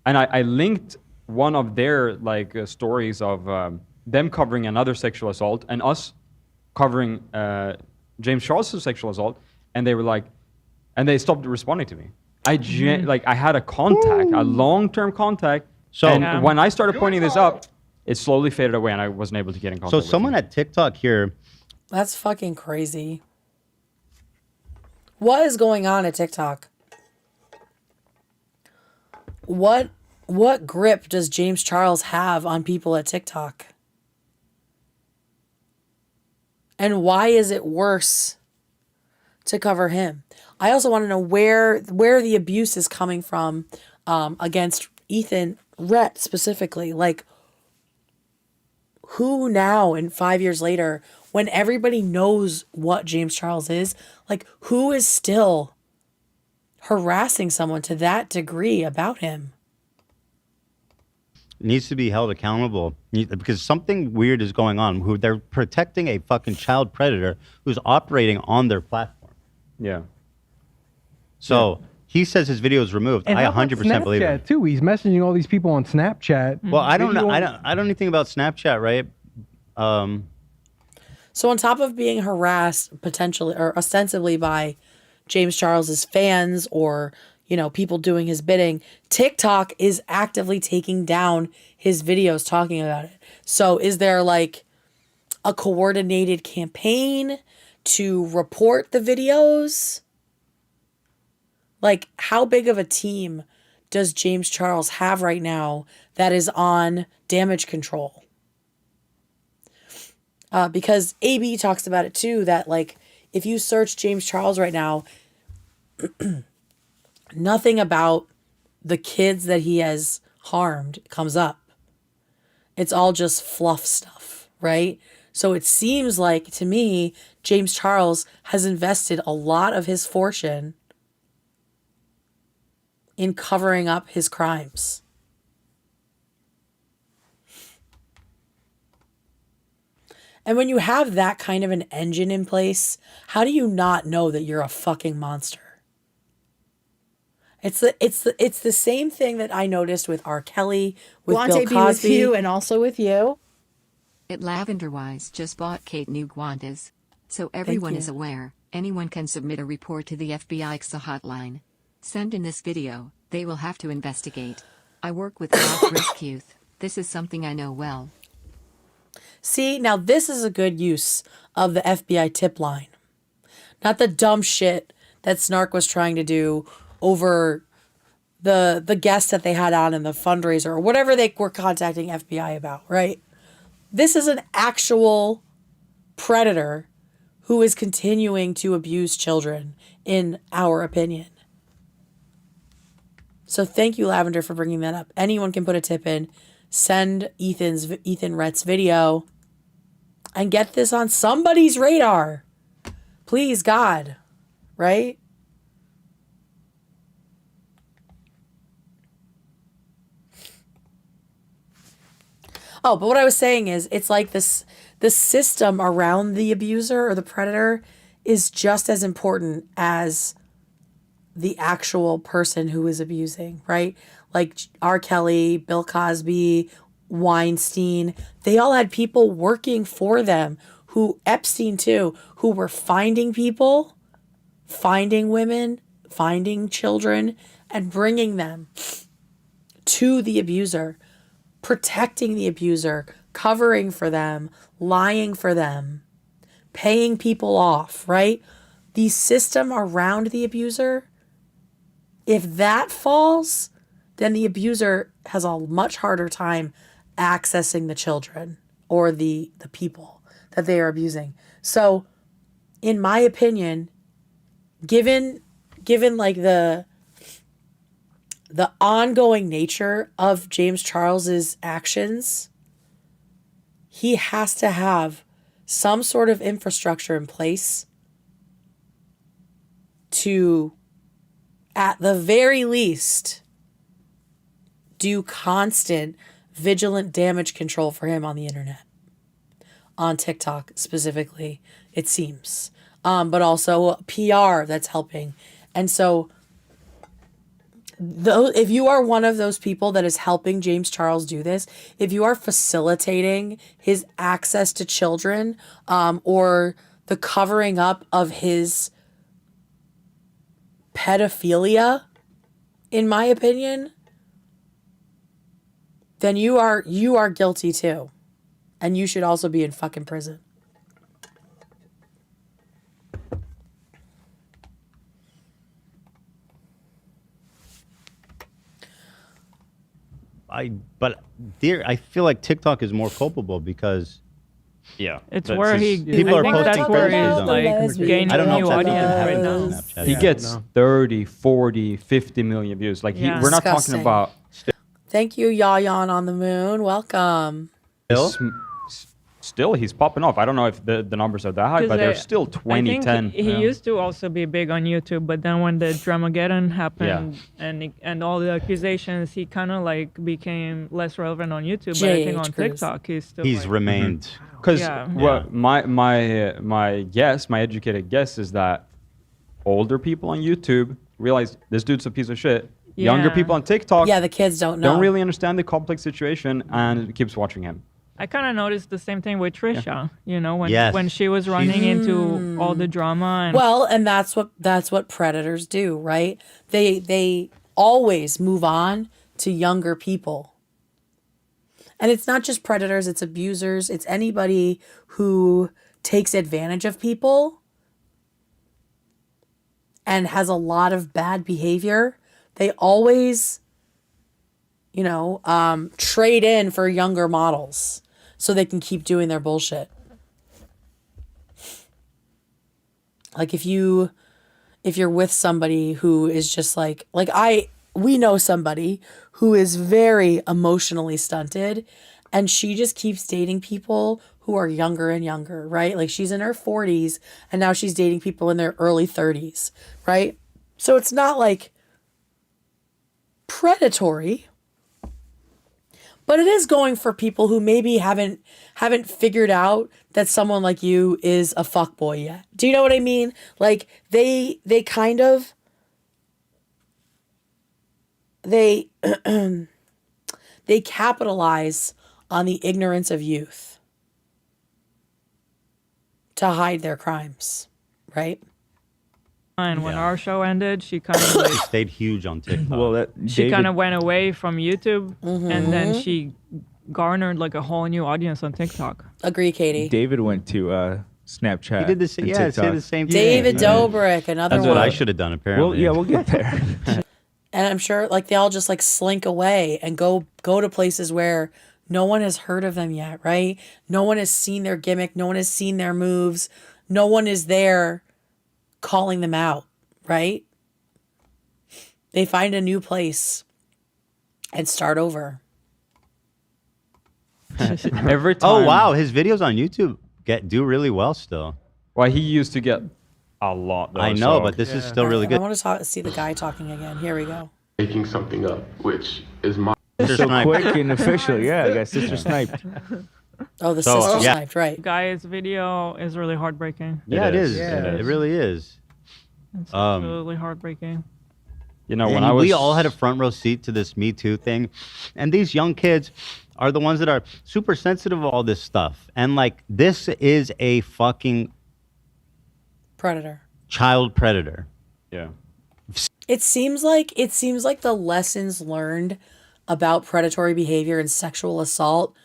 And I linked one of their stories of them covering another sexual assault and us covering James Charles' sexual assault, and they were like, and they stopped responding to me. I had a contact, a long-term contact. So- and when I started pointing this up, it slowly faded away, and I wasn't able to get in contact. So with someone them. at TikTok here, That's fucking crazy. What is going on at TikTok? What grip does James Charles have on people at TikTok? And why is it worse to cover him? I also want to know where the abuse is coming from against Ethan Rhett specifically. Like, who now, in 5 years later, when everybody knows what James Charles is, like, who is still harassing someone to that degree about him? needs to be held accountable because something weird is going on. Who they're protecting a fucking child predator who's operating on their platform. Yeah. So he says his video is removed. And I how about 100% believe Snapchat, it. too. He's messaging all these people on Snapchat. Well, I don't know. Video- I don't know anything about Snapchat, right? So on top of being harassed potentially or ostensibly by James Charles's fans or, you know, people doing his bidding, TikTok is actively taking down his videos talking about it. So is there like a coordinated campaign to report the videos? Like, how big of a team does James Charles have right now that is on damage control? Because AB talks about it too, that like if you search James Charles right now, nothing about the kids that he has harmed comes up. It's all just fluff stuff, right? So it seems like to me, James Charles has invested a lot of his fortune in covering up his crimes. And when you have that kind of an engine in place, how do you not know that you're a fucking monster? It's the same thing that I noticed with R. Kelly, with Guante Bill be Cosby, with you and also with you. At Lavender Wise just bought Kate new guantes. So everyone is you. aware, anyone can submit a report to the FBI XA hotline. Send in this video, they will have to investigate. I work with at-risk youth. This is something I know well. See, now this is a good use of the FBI tip line. Not the dumb shit that Snark was trying to do over the guests that they had on in the fundraiser or whatever they were contacting FBI about, right? This is an actual predator who is continuing to abuse children, in our opinion. So thank you, Lavender, for bringing that up. Anyone can put a tip in. Send Ethan Rhett's video and get this on somebody's radar. Please, God. Right? Oh, but what I was saying is, it's like this, the system around the abuser or the predator is just as important as the actual person who is abusing, right? Like R. Kelly, Bill Cosby, Weinstein, they all had people working for them, who Epstein too, who were finding people, finding women, finding children, and bringing them to the abuser, protecting the abuser, covering for them, lying for them, paying people off, right? The system around the abuser, if that falls, then the abuser has a much harder time accessing the children or the people that they are abusing. So, in my opinion, given like the ongoing nature of James Charles's actions, he has to have some sort of infrastructure in place to, at the very least, do constant vigilant damage control for him on the internet, on TikTok specifically, it seems, but also PR that's helping. And so if you are one of those people that is helping James Charles do this, if you are facilitating his access to children, or the covering up of his pedophilia, in my opinion, then you are guilty too. And you should also be in fucking prison. I feel like TikTok is more culpable because It's that's where just- he. people I are think posting that's where photos he's on like it. gaining I don't know new if that's audience on right Snapchat. now. He Yeah. gets 30, 40, 50 million views. Like Yeah. we're not talking Disgusting. about Thank you, Yayan on the moon. Welcome. still he's popping off. I don't know if the numbers are that high, but they're still 20, I think 10. he used to also be big on YouTube, but then when the Dramageddon happened and all the accusations, he kind of like became less relevant on YouTube. But I think on TikTok, he's still. He's like, remained. Because Yeah. my guess, my educated guess is that older people on YouTube realize this dude's a piece of shit. Younger Yeah. people on TikTok Yeah, the kids don't know. don't really understand the complex situation and keeps watching him. I kind of noticed the same thing with Trisha. You know, when Yes. when she was running into all the drama and Well, and that's what predators do, right? They always move on to younger people. And it's not just predators, it's abusers, it's anybody who takes advantage of people and has a lot of bad behavior. They always, trade in for younger models so they can keep doing their bullshit. Like if you're with somebody who is just we know somebody who is very emotionally stunted and she just keeps dating people who are younger and younger, right? Like she's in her 40s and now she's dating people in their early 30s, right? So it's not like predatory, But it is going for people who maybe haven't figured out that someone like you is a fuckboy yet. Do you know what I mean? Like they kind of they they capitalize on the ignorance of youth to hide their crimes, right? And when our show ended, she kind of like She stayed huge on TikTok. Well, she kind of went away from YouTube, Mm-hmm. and then she garnered like a whole new audience on TikTok. Agree, Katie. David went to Snapchat. He did the same. and Yeah, he TikTok. did the same thing. David Dobrik, another That's one. what I should have done. Apparently. Well, yeah, we'll get there. And I'm sure like they all just like slink away and go to places where no one has heard of them yet, right? No one has seen their gimmick, no one has seen their moves, no one is there calling them out, right? They find a new place and start over. Every time. Oh wow, his videos on YouTube do really well still. Well, he used to get a lot. Though, I know, so- but this is still really I good. want to see the guy talking again. Here we go. Making something up, which is my. So quick and official. Yeah, I got Sister Sniped. Oh, the So, sister yeah. sniped, right? Guy's video is really heartbreaking. Yeah, it is. Yeah, It really is. It's absolutely heartbreaking. You know, when And I was. we all had a front row seat to this Me Too thing, and these young kids are the ones that are super sensitive of all this stuff. And like, this is a fucking Predator. child predator. Yeah. It seems like the lessons learned about predatory behavior and sexual assault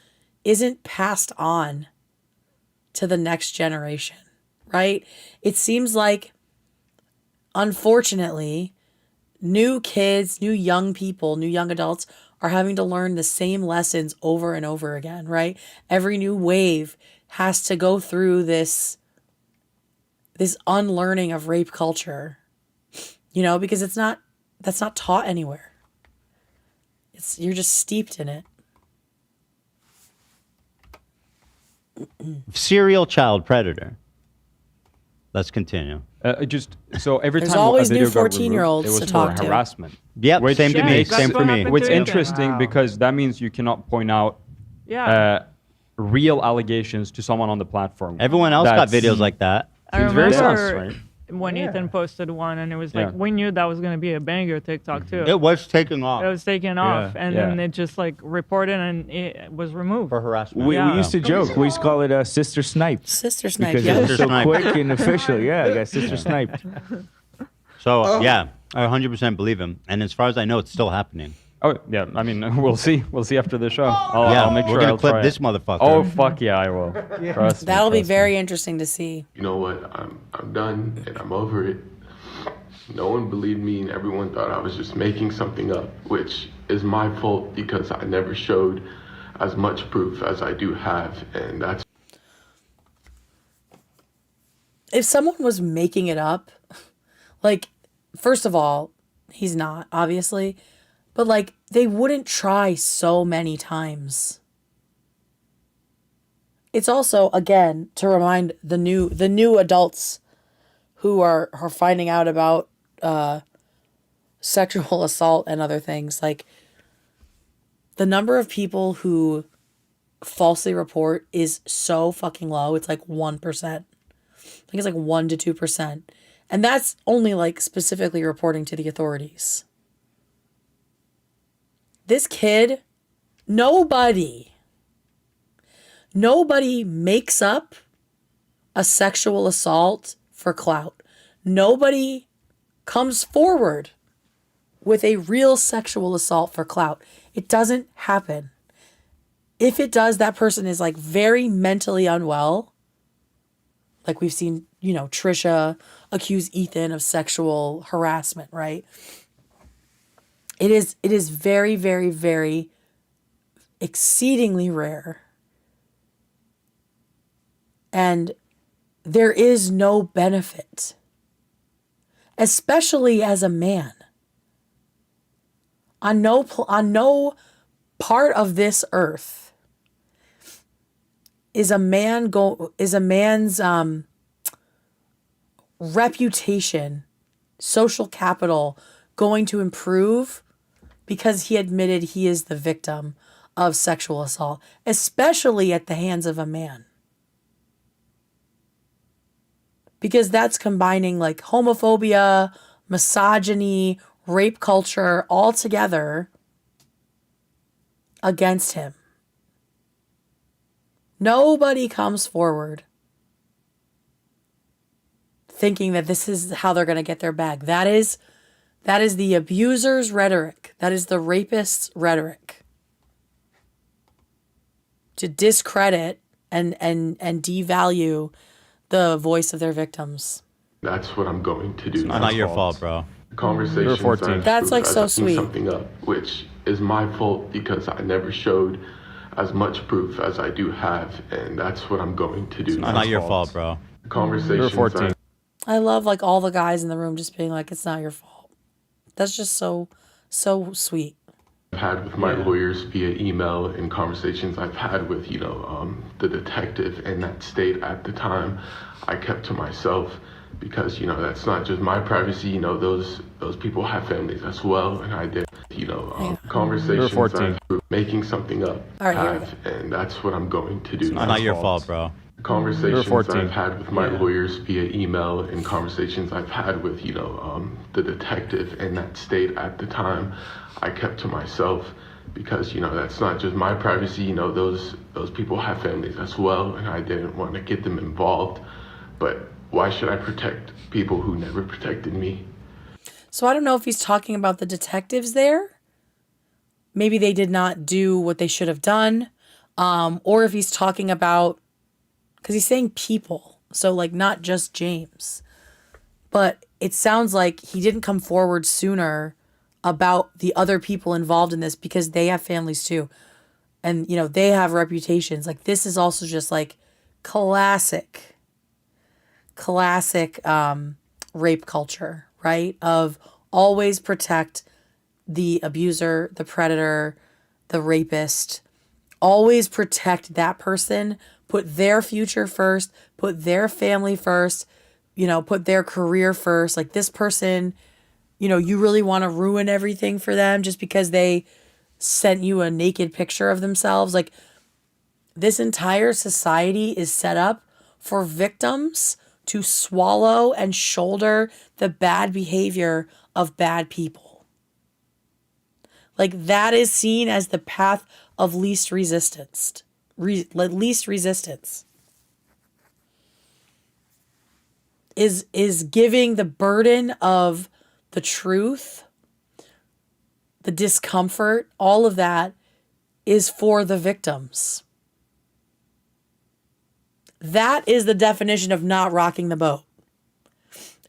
isn't passed on to the next generation, right? It seems like, unfortunately, new kids, new young people, new young adults are having to learn the same lessons over and over again, right? Every new wave has to go through this unlearning of rape culture, you know, because that's not taught anywhere. You're just steeped in it. Serial child predator. Let's continue. So every There's time always a video new got removed, 14-year-olds it was to for talk to. harassment. Yep, Which same to me. makes- Same for me. Which to Ethan. interesting Wow. because that means you cannot point out Yeah. real allegations to someone on the platform. Everyone else got videos like that. I Seems very remember sus, right? when Ethan posted one, and it was like Yeah. we knew that was gonna be a banger TikTok too. It was taking off. It was taken off, and then it just like reported, and it was removed for harassment. We used to joke. We used to call it Sister Sniped. Sister Sniped, Because yeah. it was Sister so Sniped. quick and official. Yeah, I got Sister Sniped. So yeah, I 100% believe him. And as far as I know, it's still happening. Oh yeah, I mean we'll see. We'll see after the show. I'll make we're sure gonna I'll clip try this it. motherfucker. Oh fuck yeah, I will. Trust me, That'll be trust me. very interesting to see. You know what? I'm done and I'm over it. No one believed me and everyone thought I was just making something up, which is my fault because I never showed as much proof as I do have, and that's. If someone was making it up, like, first of all, he's not, obviously, but like, they wouldn't try so many times. It's also, again, to remind the new adults who are finding out about sexual assault and other things, like, the number of people who falsely report is so fucking low. It's like 1%. I think it's like 1 to 2%. And that's only like specifically reporting to the authorities. This kid, nobody makes up a sexual assault for clout. Nobody comes forward with a real sexual assault for clout. It doesn't happen. If it does, that person is like very mentally unwell. Like we've seen, you know, Trisha accuse Ethan of sexual harassment, right? It is very, very, very exceedingly rare. And there is no benefit, especially as a man. On no part of this earth is a man's reputation, social capital going to improve because he admitted he is the victim of sexual assault, especially at the hands of a man. Because that's combining like homophobia, misogyny, rape culture all together against him. Nobody comes forward thinking that this is how they're going to get their bag. That is the abuser's rhetoric. That is the rapist's rhetoric. To discredit and devalue the voice of their victims. That's what I'm going to do. It's not your fault, bro. Conversations You're 14. That's like so as sweet. something up, which is my fault because I never showed as much proof as I do have, and that's what I'm going to do. It's not your fault, bro. Conversations You're 14. I love like all the guys in the room just being like, it's not your fault. That's just so sweet. I've had with my lawyers via email and conversations I've had with, the detective in that state at the time, I kept to myself because, that's not just my privacy. Those people have families as well, and I did, conversations You're 14. making something up All right, here we have, and that's what I'm going to do. It's not your fault, bro. Conversations You're 14. I've had with my lawyers via email and conversations I've had with, the detective in that state at the time, I kept to myself because, that's not just my privacy. Those people have families as well, and I didn't want to get them involved. But why should I protect people who never protected me? So I don't know if he's talking about the detectives there. Maybe they did not do what they should have done. Or if he's talking about, because he's saying people. So like not just James. But it sounds like he didn't come forward sooner about the other people involved in this because they have families too. And, they have reputations. Like this is also just like classic rape culture, right? Of always protect the abuser, the predator, the rapist. Always protect that person. Put their future first. Put their family first. Put their career first. Like this person, you really want to ruin everything for them just because they sent you a naked picture of themselves. Like this entire society is set up for victims to swallow and shoulder the bad behavior of bad people. Like that is seen as the path of least resistance. Least resistance is giving the burden of the truth, the discomfort, all of that is for the victims. That is the definition of not rocking the boat.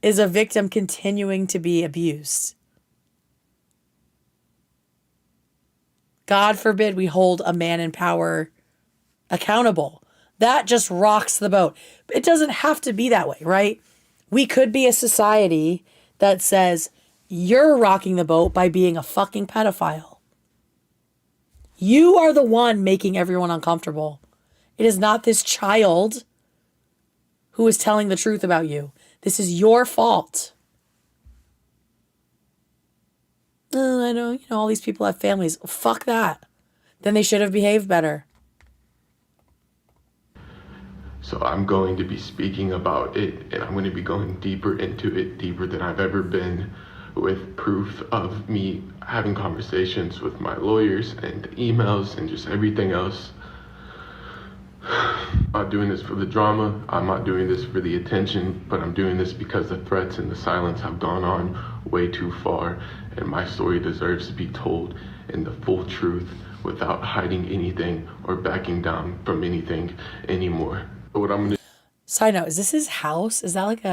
Is a victim continuing to be abused. God forbid we hold a man in power accountable. That just rocks the boat. It doesn't have to be that way, right? We could be a society that says, you're rocking the boat by being a fucking pedophile. You are the one making everyone uncomfortable. It is not this child who is telling the truth about you. This is your fault. Oh, I know, all these people have families. Fuck that. Then they should have behaved better. So I'm going to be speaking about it, and I'm going to be going deeper into it, deeper than I've ever been, with proof of me having conversations with my lawyers and emails and just everything else. I'm not doing this for the drama. I'm not doing this for the attention, but I'm doing this because the threats and the silence have gone on way too far, and my story deserves to be told in the full truth without hiding anything or backing down from anything anymore. What I'm gonna Side note, is this his house? Is that like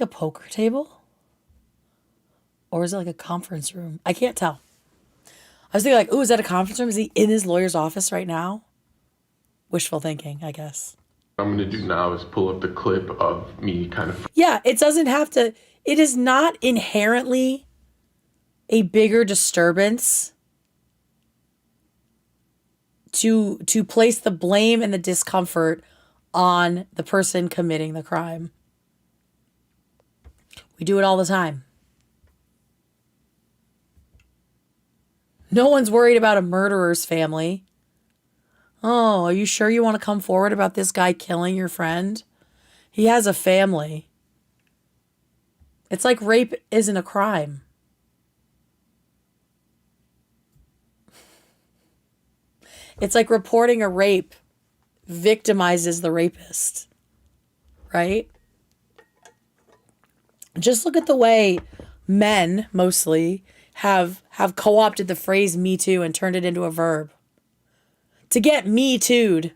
a poker table? Or is it like a conference room? I can't tell. I was thinking like, ooh, is that a conference room? Is he in his lawyer's office right now? Wishful thinking, I guess. What I'm gonna do now is pull up the clip of me kind of. Yeah, it doesn't have to. It is not inherently a bigger disturbance to place the blame and the discomfort on the person committing the crime. We do it all the time. No one's worried about a murderer's family. Oh, are you sure you want to come forward about this guy killing your friend? He has a family. It's like rape isn't a crime. It's like reporting a rape victimizes the rapist, right? Just look at the way men, mostly, have co-opted the phrase Me Too and turned it into a verb. To get Me Too'd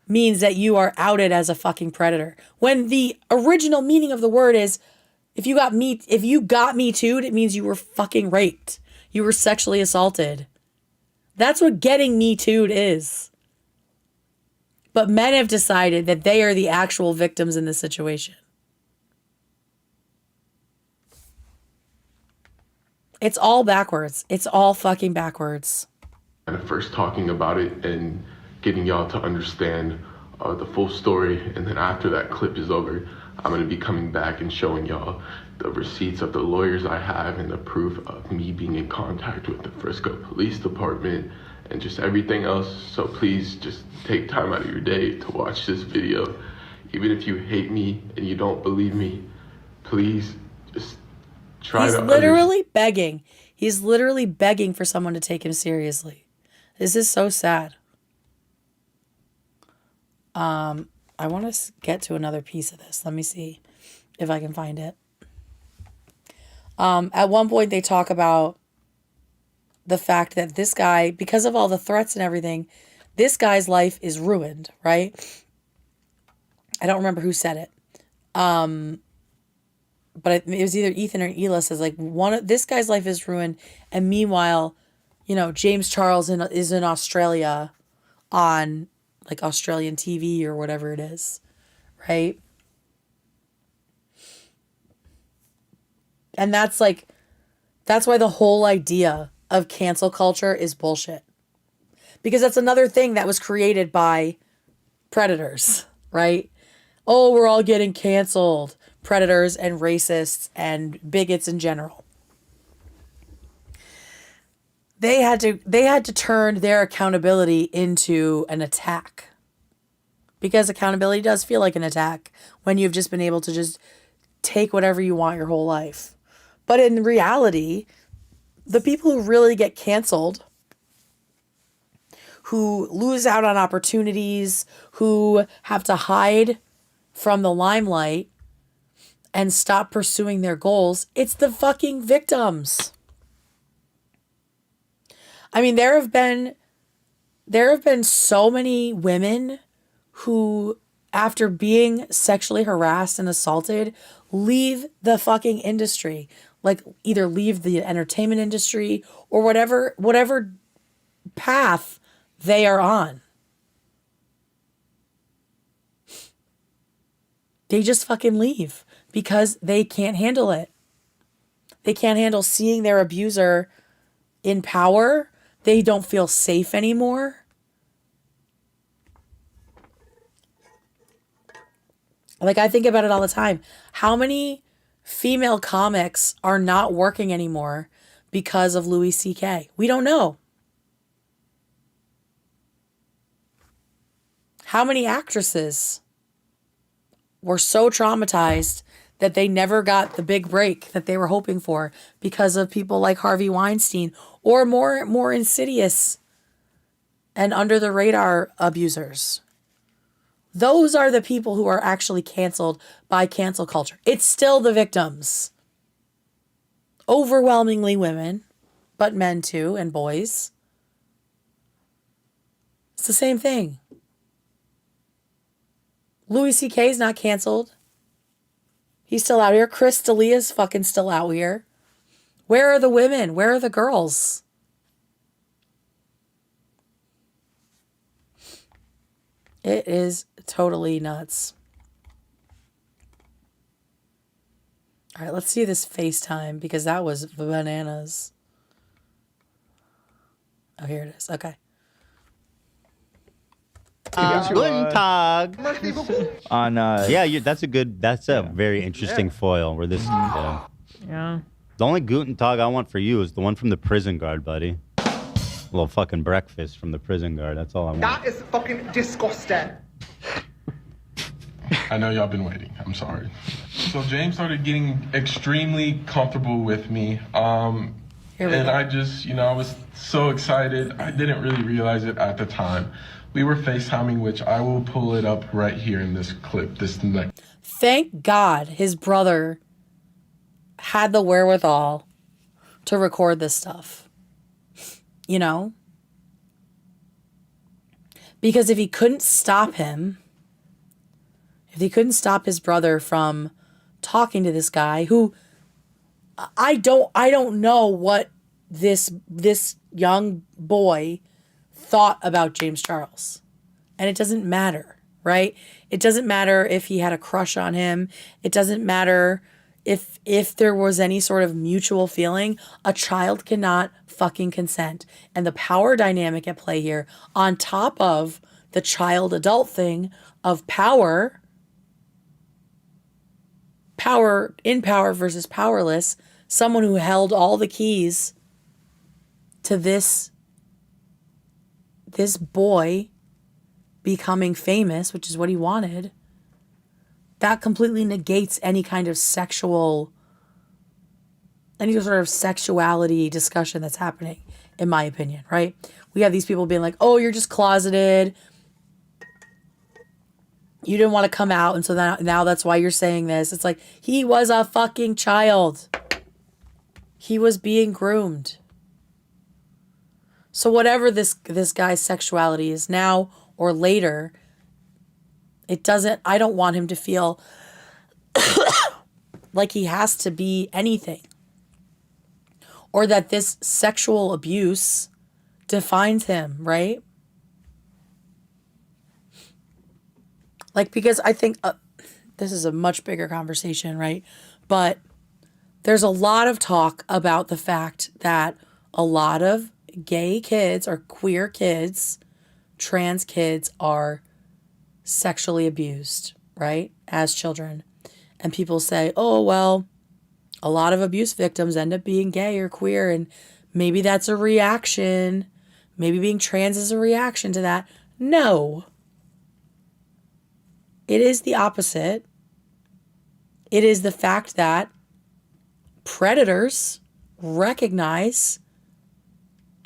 means that you are outed as a fucking predator. When the original meaning of the word is, if you got Me Too'd, it means you were fucking raped. You were sexually assaulted. That's what getting Me Too'd is. But men have decided that they are the actual victims in this situation. It's all backwards. It's all fucking backwards. And first talking about it and getting y'all to understand the full story, and then after that clip is over, I'm going to be coming back and showing y'all the receipts of the lawyers I have and the proof of me being in contact with the Frisco Police Department and just everything else. So please just take time out of your day to watch this video. Even if you hate me and you don't believe me, please just try He's to literally begging. He's literally begging for someone to take him seriously. This is so sad. I want to get to another piece of this. Let me see if I can find it. At one point, they talk about the fact that this guy, because of all the threats and everything, this guy's life is ruined, right? I don't remember who said it. But it was either Ethan or Ela says, like, this guy's life is ruined. And meanwhile, you know, James Charles is in Australia on like Australian TV or whatever it is, right? And that's why the whole idea of cancel culture is bullshit. Because that's another thing that was created by predators, right? Oh, we're all getting canceled. Predators and racists and bigots in general. They had to turn their accountability into an attack. Because accountability does feel like an attack when you've just been able to just take whatever you want your whole life. But in reality, the people who really get canceled, who lose out on opportunities, who have to hide from the limelight and stop pursuing their goals, it's the fucking victims. I mean, there have been so many women who, after being sexually harassed and assaulted, leave the fucking industry. Like, either leave the entertainment industry or whatever path they are on. They just fucking leave because they can't handle it. They can't handle seeing their abuser in power. They don't feel safe anymore. Like, I think about it all the time. How many female comics are not working anymore because of Louis C.K.? We don't know. How many actresses were so traumatized that they never got the big break that they were hoping for because of people like Harvey Weinstein or more insidious and under the radar abusers? Those are the people who are actually canceled by cancel culture. It's still the victims. Overwhelmingly women, but men too, and boys. It's the same thing. Louis C.K. is not canceled. He's still out here. Chris D'Elia's fucking still out here. Where are the women? Where are the girls? It is totally nuts. All right, let's see this FaceTime because that was bananas. Oh, here it is. Okay. Guten Tag. On yeah, that's a very interesting foil where this. Yeah. The only Guten Tag I want for you is the one from the prison guard, buddy. A little fucking breakfast from the prison guard. That's all I want. That is fucking disgusting. I know y'all been waiting. I'm sorry. So James started getting extremely comfortable with me. And I just, I was so excited. I didn't really realize it at the time. We were FaceTiming, which I will pull it up right here in this clip. Thank God his brother had the wherewithal to record this stuff. You know? Because if he couldn't stop him, if he couldn't stop his brother from talking to this guy who I don't know what this young boy thought about James Charles. And it doesn't matter, right? It doesn't matter if he had a crush on him. It doesn't matter if there was any sort of mutual feeling. A child cannot fucking consent. And the power dynamic at play here, on top of the child adult thing of power in power versus powerless, someone who held all the keys to this boy becoming famous, which is what he wanted, that completely negates any kind of any sort of sexuality discussion that's happening, in my opinion, right? We have these people being like, oh, you're just closeted. You didn't want to come out, and so now that's why you're saying this. It's like, he was a fucking child. He was being groomed. So whatever this guy's sexuality is now or later, I don't want him to feel like he has to be anything. Or that this sexual abuse defines him, right? Like, because I think this is a much bigger conversation, right? But there's a lot of talk about the fact that a lot of gay kids or queer kids, trans kids are sexually abused, right? As children. And people say, oh, well, a lot of abuse victims end up being gay or queer, and maybe that's a reaction. Maybe being trans is a reaction to that. No. It is the opposite. It is the fact that predators recognize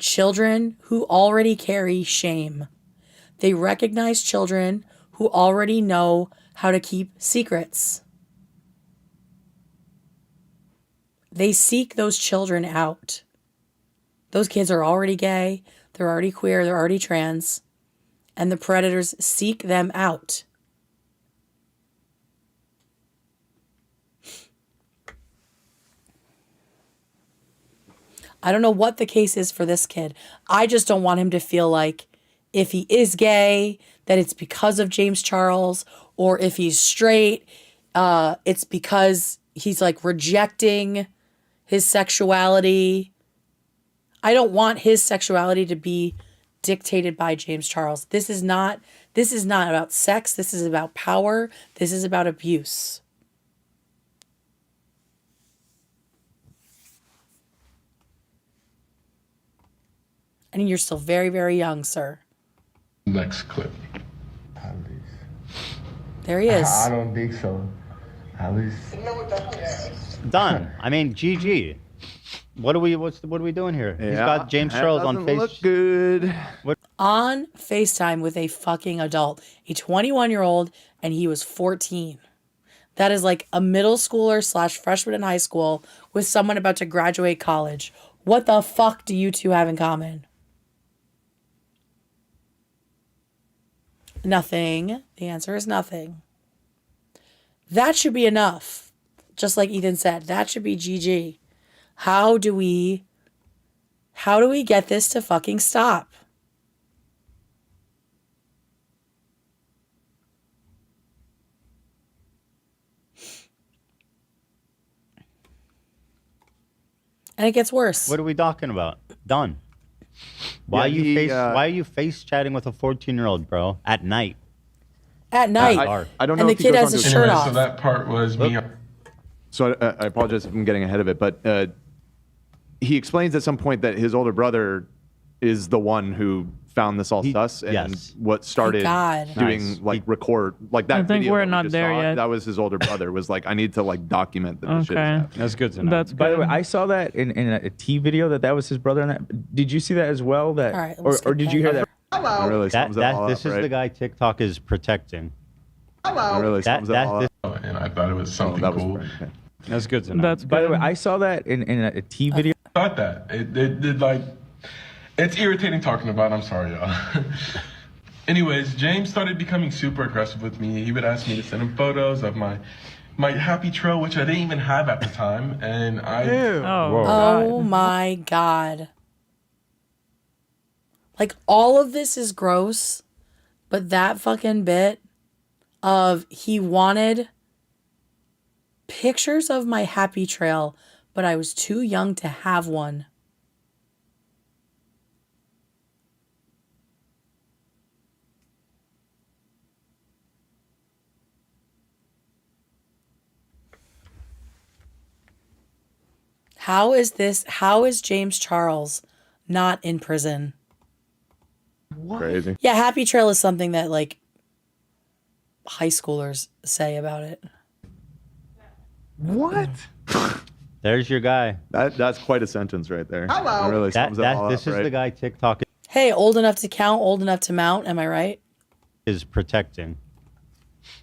children who already carry shame. They recognize children who already know how to keep secrets. They seek those children out. Those kids are already gay, they're already queer, they're already trans, and the predators seek them out. I don't know what the case is for this kid. I just don't want him to feel like if he is gay, that it's because of James Charles, or if he's straight, it's because he's like rejecting his sexuality. I don't want his sexuality to be dictated by James Charles. This is not about sex. This is about power. This is about abuse. And you're still very, very young, sir. Next clip. There he is. I don't think so. At least. Done. I mean, GG. What are we doing here? He's got James Charles on Look face. good. On FaceTime with a fucking adult, a 21-year-old, and he was 14. That is like a middle schooler / freshman in high school with someone about to graduate college. What the fuck do you two have in common? Nothing. The answer is nothing. That should be enough. Just like Ethan said, that should be GG. How do we get this to fucking stop? And it gets worse. What are we talking about? Done. Why are you face chatting with a 14-year-old, bro? At night. At night. I don't know and the if he kid goes has on his to- shirt Anyway, off. so that part was me. So I apologize if I'm getting ahead of it, but he explains at some point that his older brother is the one who found this all sus and what started God. doing Nice. like record like that I think video we're that we not just there saw, yet. that was his older brother was like, I need to like document that this shit is Okay. happening. That's good to know. That's By the way, good. I saw that in a T video that was his brother. In that, did you see that as well? That All right, we'll or skip did you that. hear that? It really sums it all This up, is right? the guy TikTok is protecting. It really sums it all up. And I thought it was something cool. That's good to know. That's By the way, good. I saw that in a T video. Thought that. It like, it's irritating talking about. I'm sorry, y'all. Anyways, James started becoming super aggressive with me. He would ask me to send him photos of my happy trail, which I didn't even have at the time, and I. Oh my God. Like, all of this is gross, but that fucking bit of he wanted pictures of my happy trail, but I was too young to have one. How is James Charles not in prison? Crazy. Yeah, happy trail is something that like high schoolers say about it. What? There's your guy. That's quite a sentence right there. Hello. It really sums it all This up, is right? the guy TikTok Hey, old enough to count, old enough to mount, am I right? is protecting.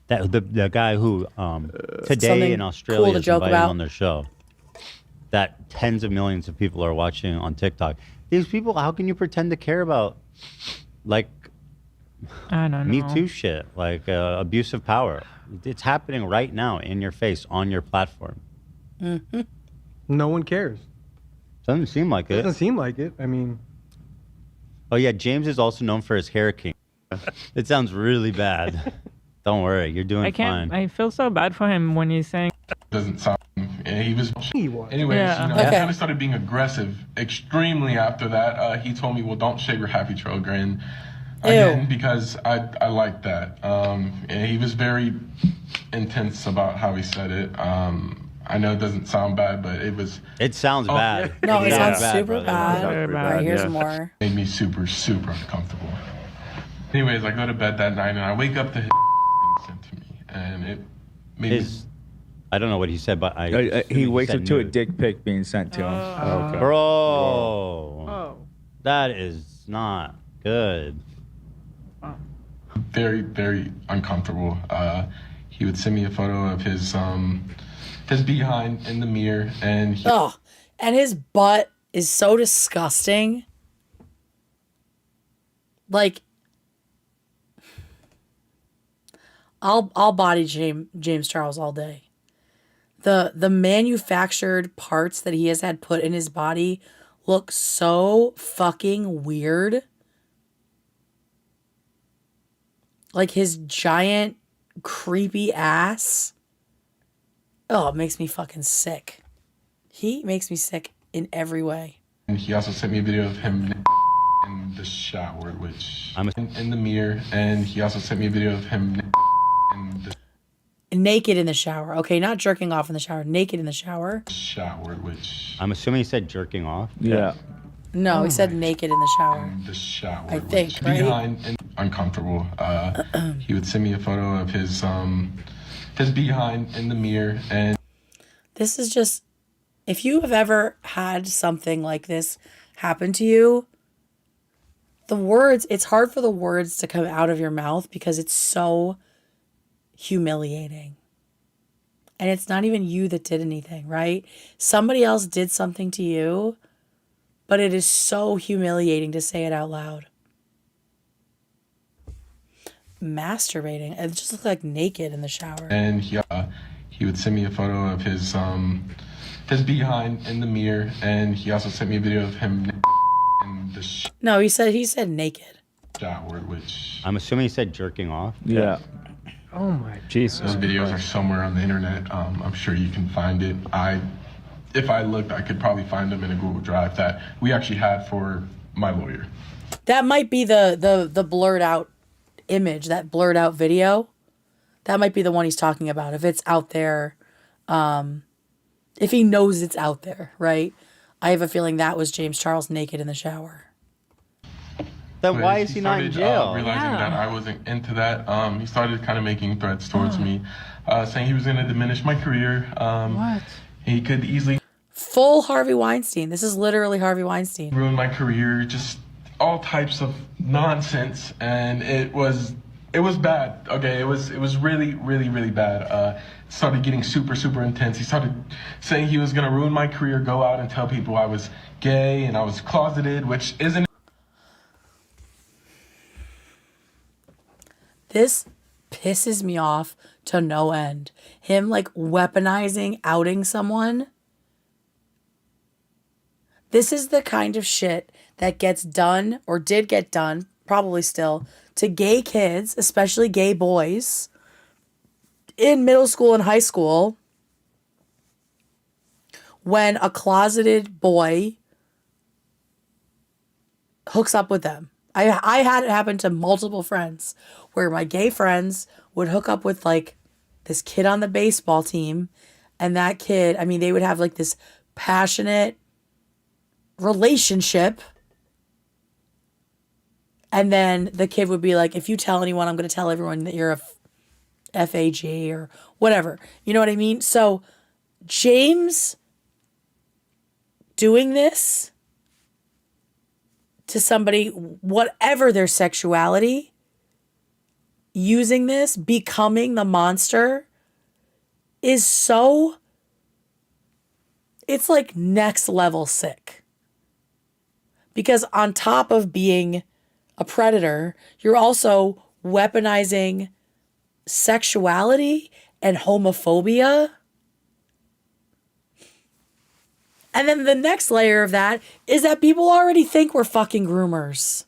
That the guy who today Something in Australia cool to is joke inviting about? on their show. That tens of millions of people are watching on TikTok. These people, how can you pretend to care about like I don't know. Me Too shit, like abuse of power? It's happening right now in your face on your platform. Mm-hmm. No one cares. Doesn't seem like it. Doesn't seem like it. I mean, Oh yeah, James is also known for his hair king. It sounds really bad. Don't worry, you're doing I can't. fine. I feel so bad for him when he's saying. Doesn't sound. And he was. Anyways, Yeah. you know, he kind of started being aggressive extremely after that. He told me, "Well, don't shave your happy trail grin." Again, because I like that. And he was very intense about how he said it. I know it doesn't sound bad, but it was. It sounds bad. No, it sounds bad, super brother. bad. Very All right, here's yeah. more. Made me super, super uncomfortable. Anyways, I go to bed that night and I wake up to his sent to me, and it made me. I don't know what he said, but He wakes said up to a nude. dick pic being sent to him. Okay. Bro, that is not good. Very, very uncomfortable. He would send me a photo of his behind in the mirror, and he, Oh, and his butt is so disgusting. Like, I'll body James Charles all day. The manufactured parts that he has had put in his body look so fucking weird. Like his giant creepy ass. Oh, it makes me fucking sick. He makes me sick in every way. and he also sent me a video of him in the shower, which in the mirror, and he also sent me a video of him in the Naked in the shower. Okay, not jerking off in the shower. Naked in the shower. shower, which I'm assuming he said jerking off. Yeah. No, he said naked in the shower. the shower, I think, which right? behind and uncomfortable. He would send me a photo of his behind in the mirror, and This is just, if you have ever had something like this happen to you, it's hard for the words to come out of your mouth because it's so humiliating. And it's not even you that did anything, right? Somebody else did something to you, but it is so humiliating to say it out loud. Masturbating. It just looked like naked in the shower. and he would send me a photo of his behind in the mirror, and he also sent me a video of him in the No, he said naked. shower, which I'm assuming he said jerking off. Yeah. oh my. Jesus. those videos are somewhere on the internet. I'm sure you can find it. If I looked, I could probably find them in a Google Drive that we actually had for my lawyer. That might be the blurred out image, that blurred out video. That might be the one he's talking about. If it's out there, if he knows it's out there, right? I have a feeling that was James Charles naked in the shower. Then But why is he not in jail? Realizing that I wasn't into that, he started kind of making threats towards me, saying he was going to diminish my career. What? He could easily Full Harvey Weinstein. This is literally Harvey Weinstein. ruin my career, just all types of nonsense, and it was bad. Okay, it was really, really, really bad. It started getting super, super intense. He started saying he was going to ruin my career, go out and tell people I was gay and I was closeted, which isn't. This pisses me off to no end. Him like weaponizing outing someone. This is the kind of shit that gets done or did get done, probably still, to gay kids, especially gay boys, in middle school and high school, when a closeted boy hooks up with them. I had it happen to multiple friends where my gay friends would hook up with like this kid on the baseball team, and that kid, I mean, they would have like this passionate relationship, and then the kid would be like, if you tell anyone, I'm going to tell everyone that you're a FAG or whatever. You know what I mean? So James doing this to somebody, whatever their sexuality, using this, becoming the monster, is so, it's like next level sick. Because on top of being a predator, you're also weaponizing sexuality and homophobia. And then the next layer of that is that people already think we're fucking groomers.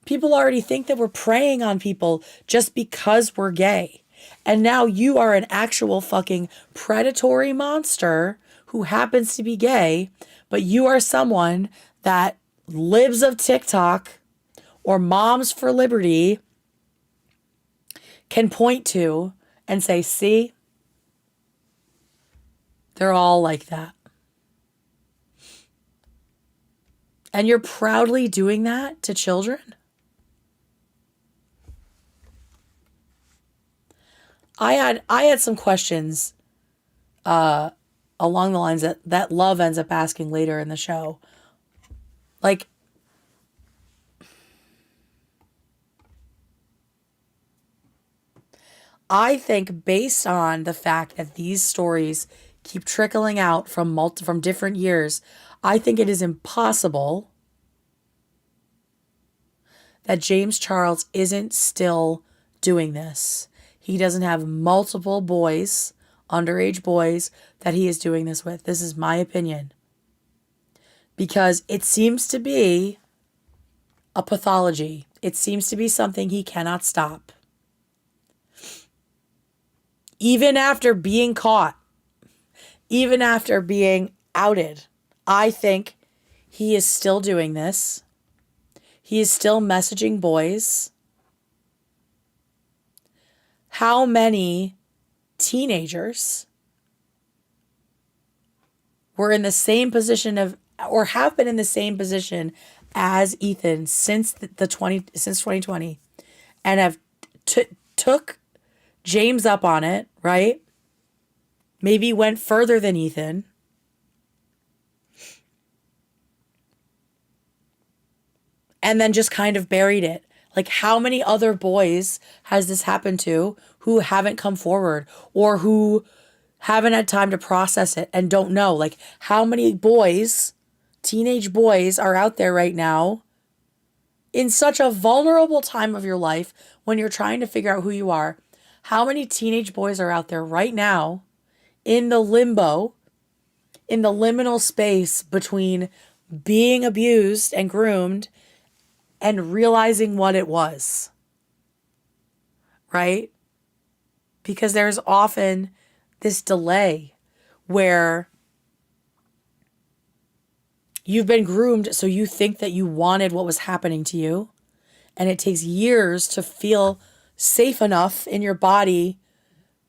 People already think that we're preying on people just because we're gay. And now you are an actual fucking predatory monster who happens to be gay, but you are someone that libs of TikTok or Moms for Liberty can point to and say, see, they're all like that. And you're proudly doing that to children? I had some questions along the lines that Love ends up asking later in the show. Like, I think based on the fact that these stories keep trickling out from different years, I think it is impossible that James Charles isn't still doing this. He doesn't have multiple boys, underage boys, that he is doing this with. This is my opinion. Because it seems to be a pathology. It seems to be something he cannot stop. Even after being caught, even after being outed, I think he is still doing this. He is still messaging boys. How many teenagers were in the same position of, or have been in the same position as Ethan since since 2020, and have took James up on it, right? Maybe went further than Ethan. And then just kind of buried it. Like, how many other boys has this happened to who haven't come forward or who haven't had time to process it and don't know? Like, how many boys, teenage boys, are out there right now in such a vulnerable time of your life when you're trying to figure out who you are? How many teenage boys are out there right now in the limbo, in the liminal space between being abused and groomed and realizing what it was, right? Because there's often this delay where you've been groomed, so you think that you wanted what was happening to you, and it takes years to feel safe enough in your body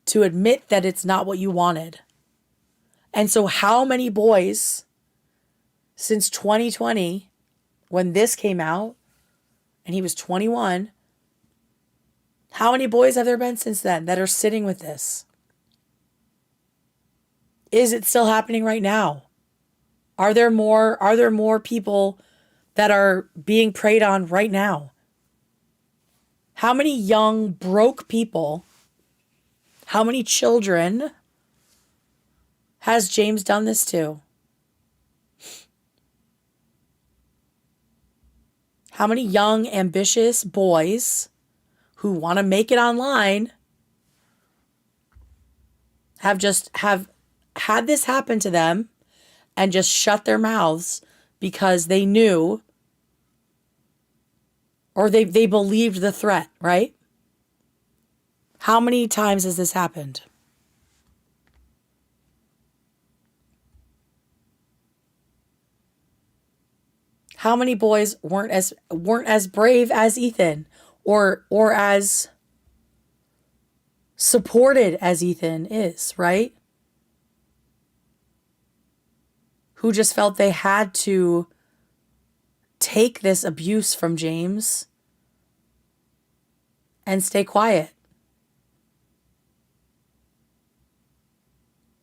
to admit that it's not what you wanted. And so how many boys since 2020, when this came out, and he was 21, how many boys have there been since then that are sitting with this? Is it still happening right now? Are there more people that are being preyed on right now? How many young, broke people, how many children has James done this to? How many young, ambitious boys who want to make it online have had this happen to them and just shut their mouths because they knew or they believed the threat, right? How many times has this happened? How many boys weren't as brave as Ethan or as supported as Ethan is, right? Who just felt they had to take this abuse from James and stay quiet.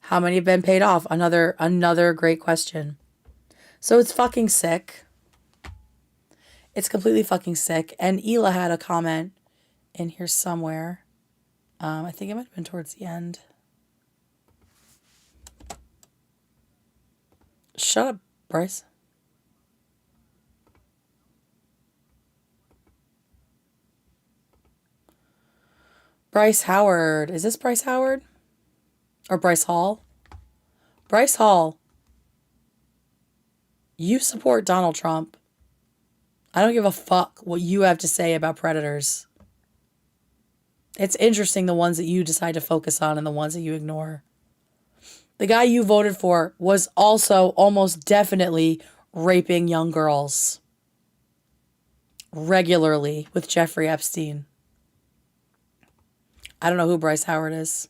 How many have been paid off? Another great question. So it's fucking sick. It's completely fucking sick. And Hila had a comment in here somewhere. I think it might have been towards the end. Shut up, Bryce. Bryce Howard. Is this Bryce Howard? Or Bryce Hall? Bryce Hall. You support Donald Trump. I don't give a fuck what you have to say about predators. It's interesting the ones that you decide to focus on and the ones that you ignore. The guy you voted for was also almost definitely raping young girls regularly with Jeffrey Epstein. I don't know who Bryce Howard is.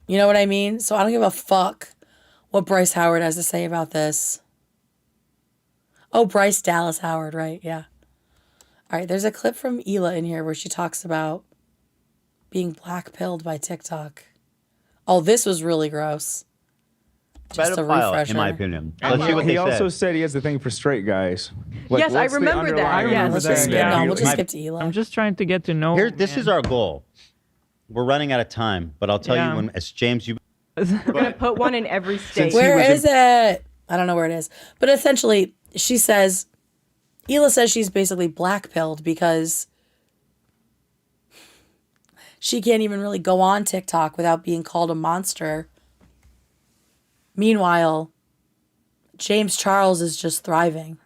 You know what I mean? So I don't give a fuck what Bryce Howard has to say about this. Oh, Bryce Dallas Howard, right? Yeah. All right, there's a clip from Hila in here where she talks about being black-pilled by TikTok. Oh, this was really gross. Just a refresher. in my opinion. And Let's see what he they also said. said he has a thing for straight guys. Yes, I what's the remember that. underlying- Yes. Let's just skip, no, we'll just skip to Hila. I'm just trying to get to know. Here, this is our goal. We're running out of time, but I'll tell you when, as James, you. We're gonna put one in every state. Where is it? I don't know where it is. But essentially, she says, Hila says she's basically black-pilled because she can't even really go on TikTok without being called a monster. Meanwhile, James Charles is just thriving.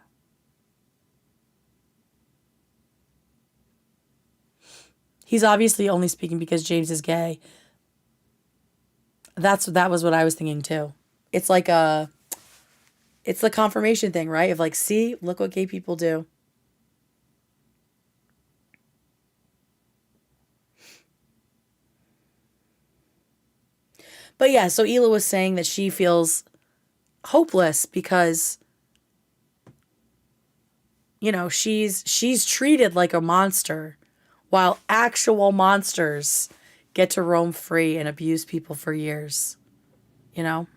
He's obviously only speaking because James is gay. That was what I was thinking too. It's like it's the confirmation thing, right? Of like, see, look what gay people do. But yeah, so Hila was saying that she feels hopeless because, you know, she's treated like a monster while actual monsters get to roam free and abuse people for years. You know?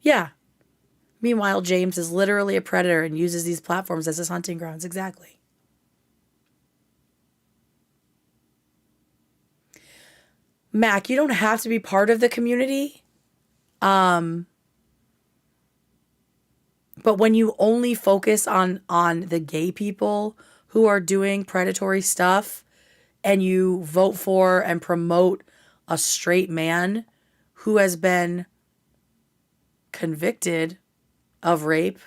Yeah. Meanwhile, James is literally a predator and uses these platforms as his hunting grounds. Exactly. Mac, you don't have to be part of the community. But when you only focus on the gay people who are doing predatory stuff and you vote for and promote a straight man who has been convicted of rape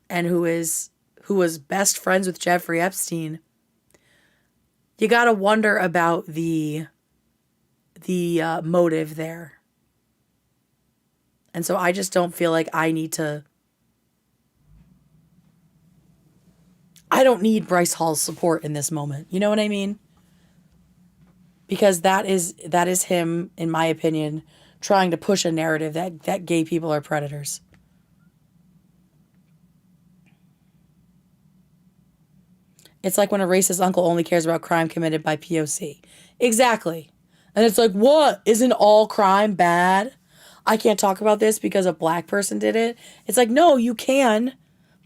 and who was best friends with Jeffrey Epstein, you got to wonder about the motive there. And so I just don't feel like I don't need Bryce Hall's support in this moment. You know what I mean? Because that is him, in my opinion, trying to push a narrative that gay people are predators. It's like when a racist uncle only cares about crime committed by POC. Exactly. And it's like, what? Isn't all crime bad? I can't talk about this because a black person did it. It's like, no, you can.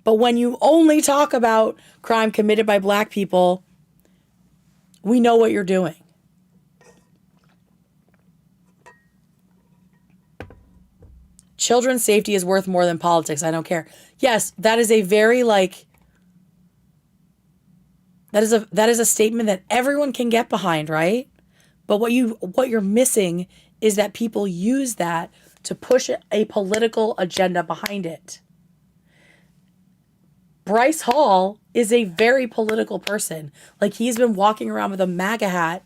But when you only talk about crime committed by black people, we know what you're doing. Children's safety is worth more than politics. I don't care. Yes, that is a very that is a statement that everyone can get behind, right? But what you're missing is that people use that to push a political agenda behind it. Bryce Hall is a very political person. Like, he's been walking around with a MAGA hat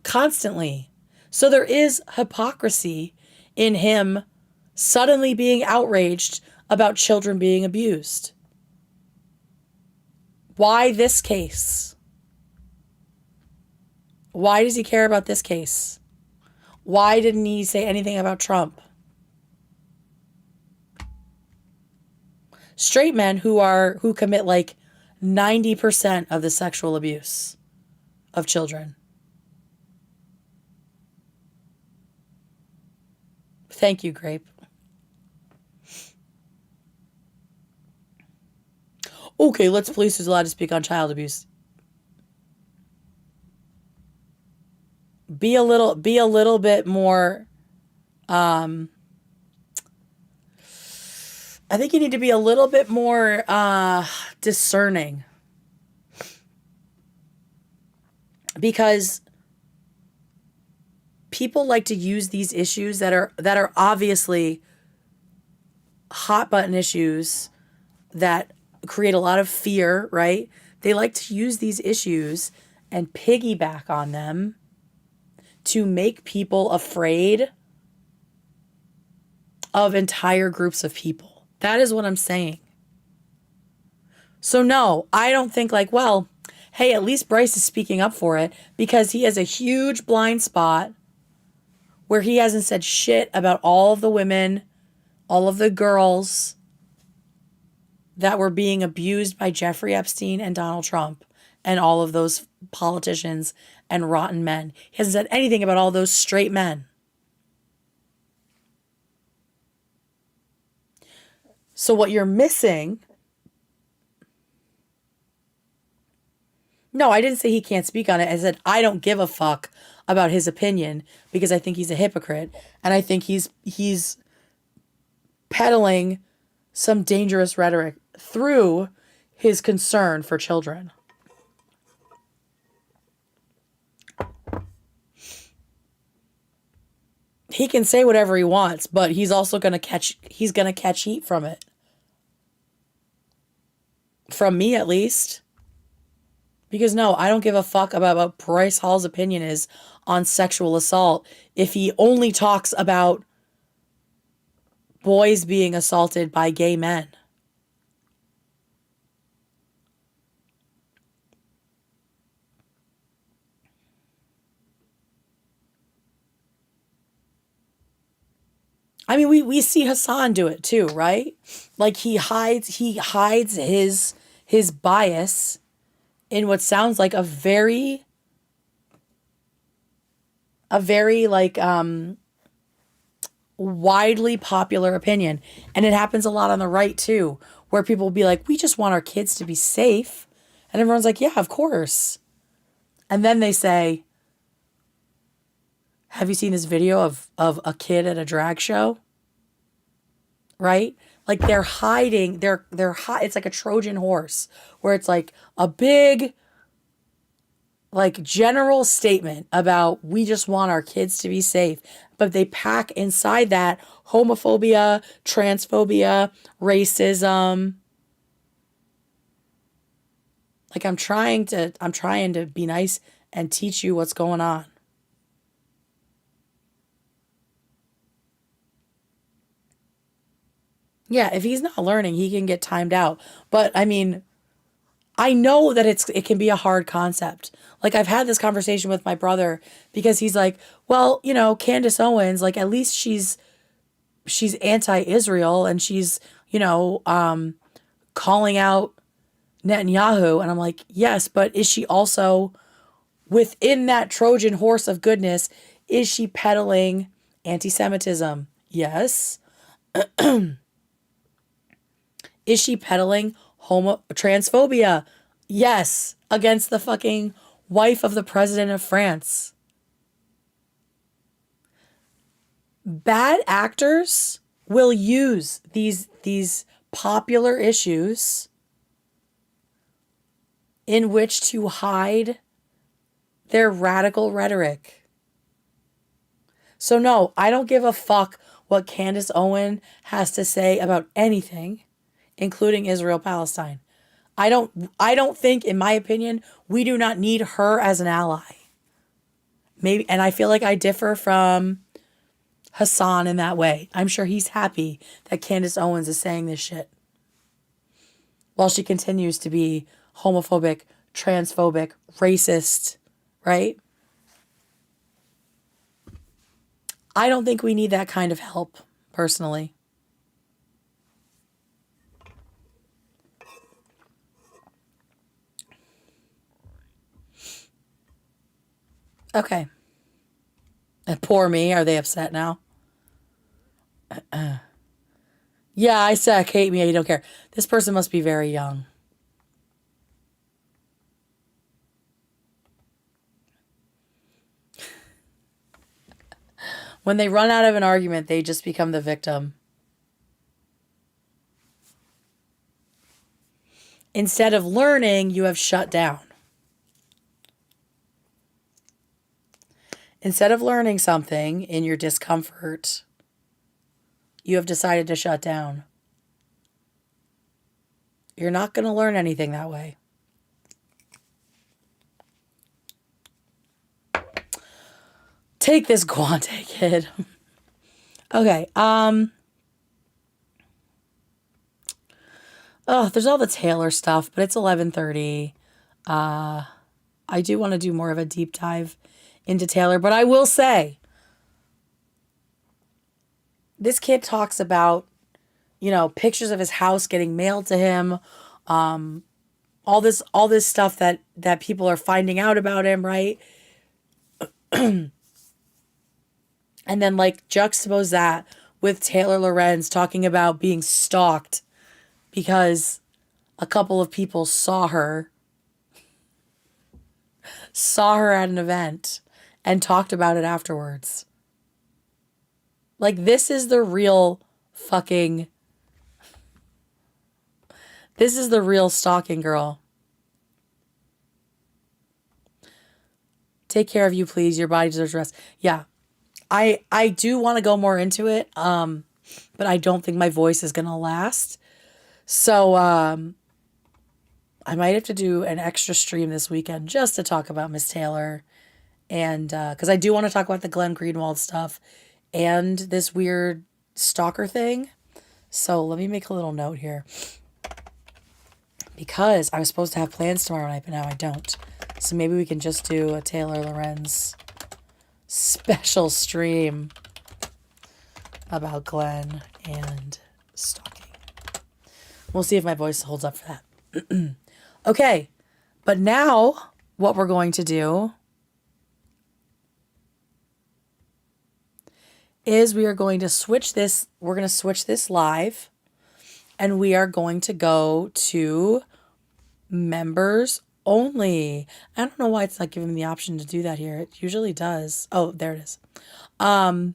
constantly. So there is hypocrisy in him suddenly being outraged about children being abused. Why this case? Why does he care about this case? Why didn't he say anything about Trump? Straight men who commit like 90% of the sexual abuse of children. Thank you, Grape. Okay, let's police who's allowed to speak on child abuse. Be a little bit more I think you need to be a little bit more discerning. Because people like to use these issues that are obviously hot button issues that create a lot of fear, right? They like to use these issues and piggyback on them to make people afraid of entire groups of people. That is what I'm saying. So no, I don't think like, well, hey, at least Bryce is speaking up for it because he has a huge blind spot where he hasn't said shit about all of the women, all of the girls that were being abused by Jeffrey Epstein and Donald Trump and all of those politicians and rotten men. He hasn't said anything about all those straight men. So what you're missing... No, I didn't say he can't speak on it. I said I don't give a fuck about his opinion because I think he's a hypocrite. And I think he's peddling some dangerous rhetoric through his concern for children. He can say whatever he wants, but he's also going to catch heat from it. From me, at least. Because no, I don't give a fuck about what Bryce Hall's opinion is on sexual assault if he only talks about boys being assaulted by gay men. I mean, we see Hassan do it too, right? Like he hides his bias in what sounds like a very like widely popular opinion. And it happens a lot on the right too, where people will be like, we just want our kids to be safe. And everyone's like, yeah, of course. And then they say, have you seen this video of a kid at a drag show? Right? Like they're hiding, it's like a Trojan horse where it's like a big like general statement about we just want our kids to be safe, but they pack inside that homophobia, transphobia, racism. Like I'm trying to be nice and teach you what's going on. Yeah, if he's not learning, he can get timed out. But I mean, I know that it can be a hard concept. Like I've had this conversation with my brother because he's like, well, you know, Candace Owens, like at least she's anti-Israel and she's, you know, calling out Netanyahu. And I'm like, yes, but is she also within that Trojan horse of goodness? Is she peddling anti-Semitism? Yes. Is she peddling transphobia? Yes, against the fucking wife of the president of France. Bad actors will use these popular issues in which to hide their radical rhetoric. So no, I don't give a fuck what Candace Owen has to say about anything, including Israel-Palestine. I don't think, in my opinion, we do not need her as an ally. Maybe, and I feel like I differ from Hassan in that way. I'm sure he's happy that Candace Owens is saying this shit while she continues to be homophobic, transphobic, racist, right? I don't think we need that kind of help, personally. Okay. And poor me. Are they upset now? Yeah, I suck. Hate me. You don't care. This person must be very young. When they run out of an argument, they just become the victim. Instead of learning, you have shut down. Instead of learning something in your discomfort, you have decided to shut down. You're not going to learn anything that way. Take this Guante, kid. Okay, oh, there's all the Taylor stuff, but it's 11:30. I do want to do more of a deep dive into Taylor, but I will say, this kid talks about, you know, pictures of his house getting mailed to him, all this stuff that people are finding out about him, right? And then like juxtapose that with Taylor Lorenz talking about being stalked because a couple of people saw her at an event and talked about it afterwards. Like, this is the real stalking girl. Take care of you, please. Your body deserves rest. Yeah. I do want to go more into it, but I don't think my voice is going to last. So I might have to do an extra stream this weekend just to talk about Miss Taylor. And because I do want to talk about the Glenn Greenwald stuff and this weird stalker thing. So let me make a little note here. Because I was supposed to have plans tomorrow night, but now I don't. So maybe we can just do a Taylor Lorenz special stream about Glenn and stalking. We'll see if my voice holds up for that. Okay, but now what we're going to do is we are going to switch this. We're going to switch this live, and we are going to go to members only. I don't know why it's not giving me the option to do that here. It usually does. Oh, there it is. We're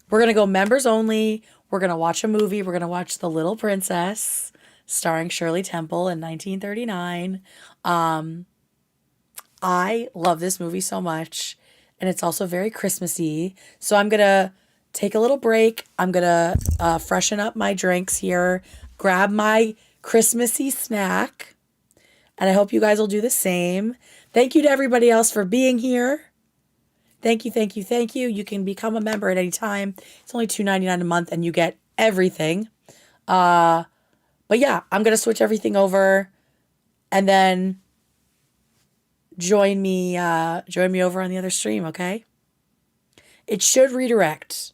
going to go members only. We're going to watch a movie. We're going to watch The Little Princess, starring Shirley Temple in 1939. I love this movie so much, and it's also very Christmassy. So I'm going to take a little break. I'm going to freshen up my drinks here, grab my Christmassy snack, and I hope you guys will do the same. Thank you to everybody else for being here. Thank you, thank you, thank you. You can become a member at any time. It's only $2.99 a month, and you get everything. But yeah, I'm going to switch everything over. and then join me over on the other stream, okay? It should redirect.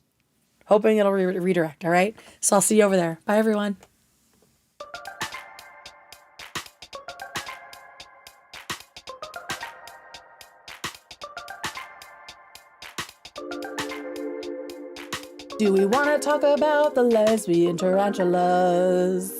Hoping it'll redirect, all right? So I'll see you over there. Bye, everyone. Do we want to talk about the lesbian tarantulas?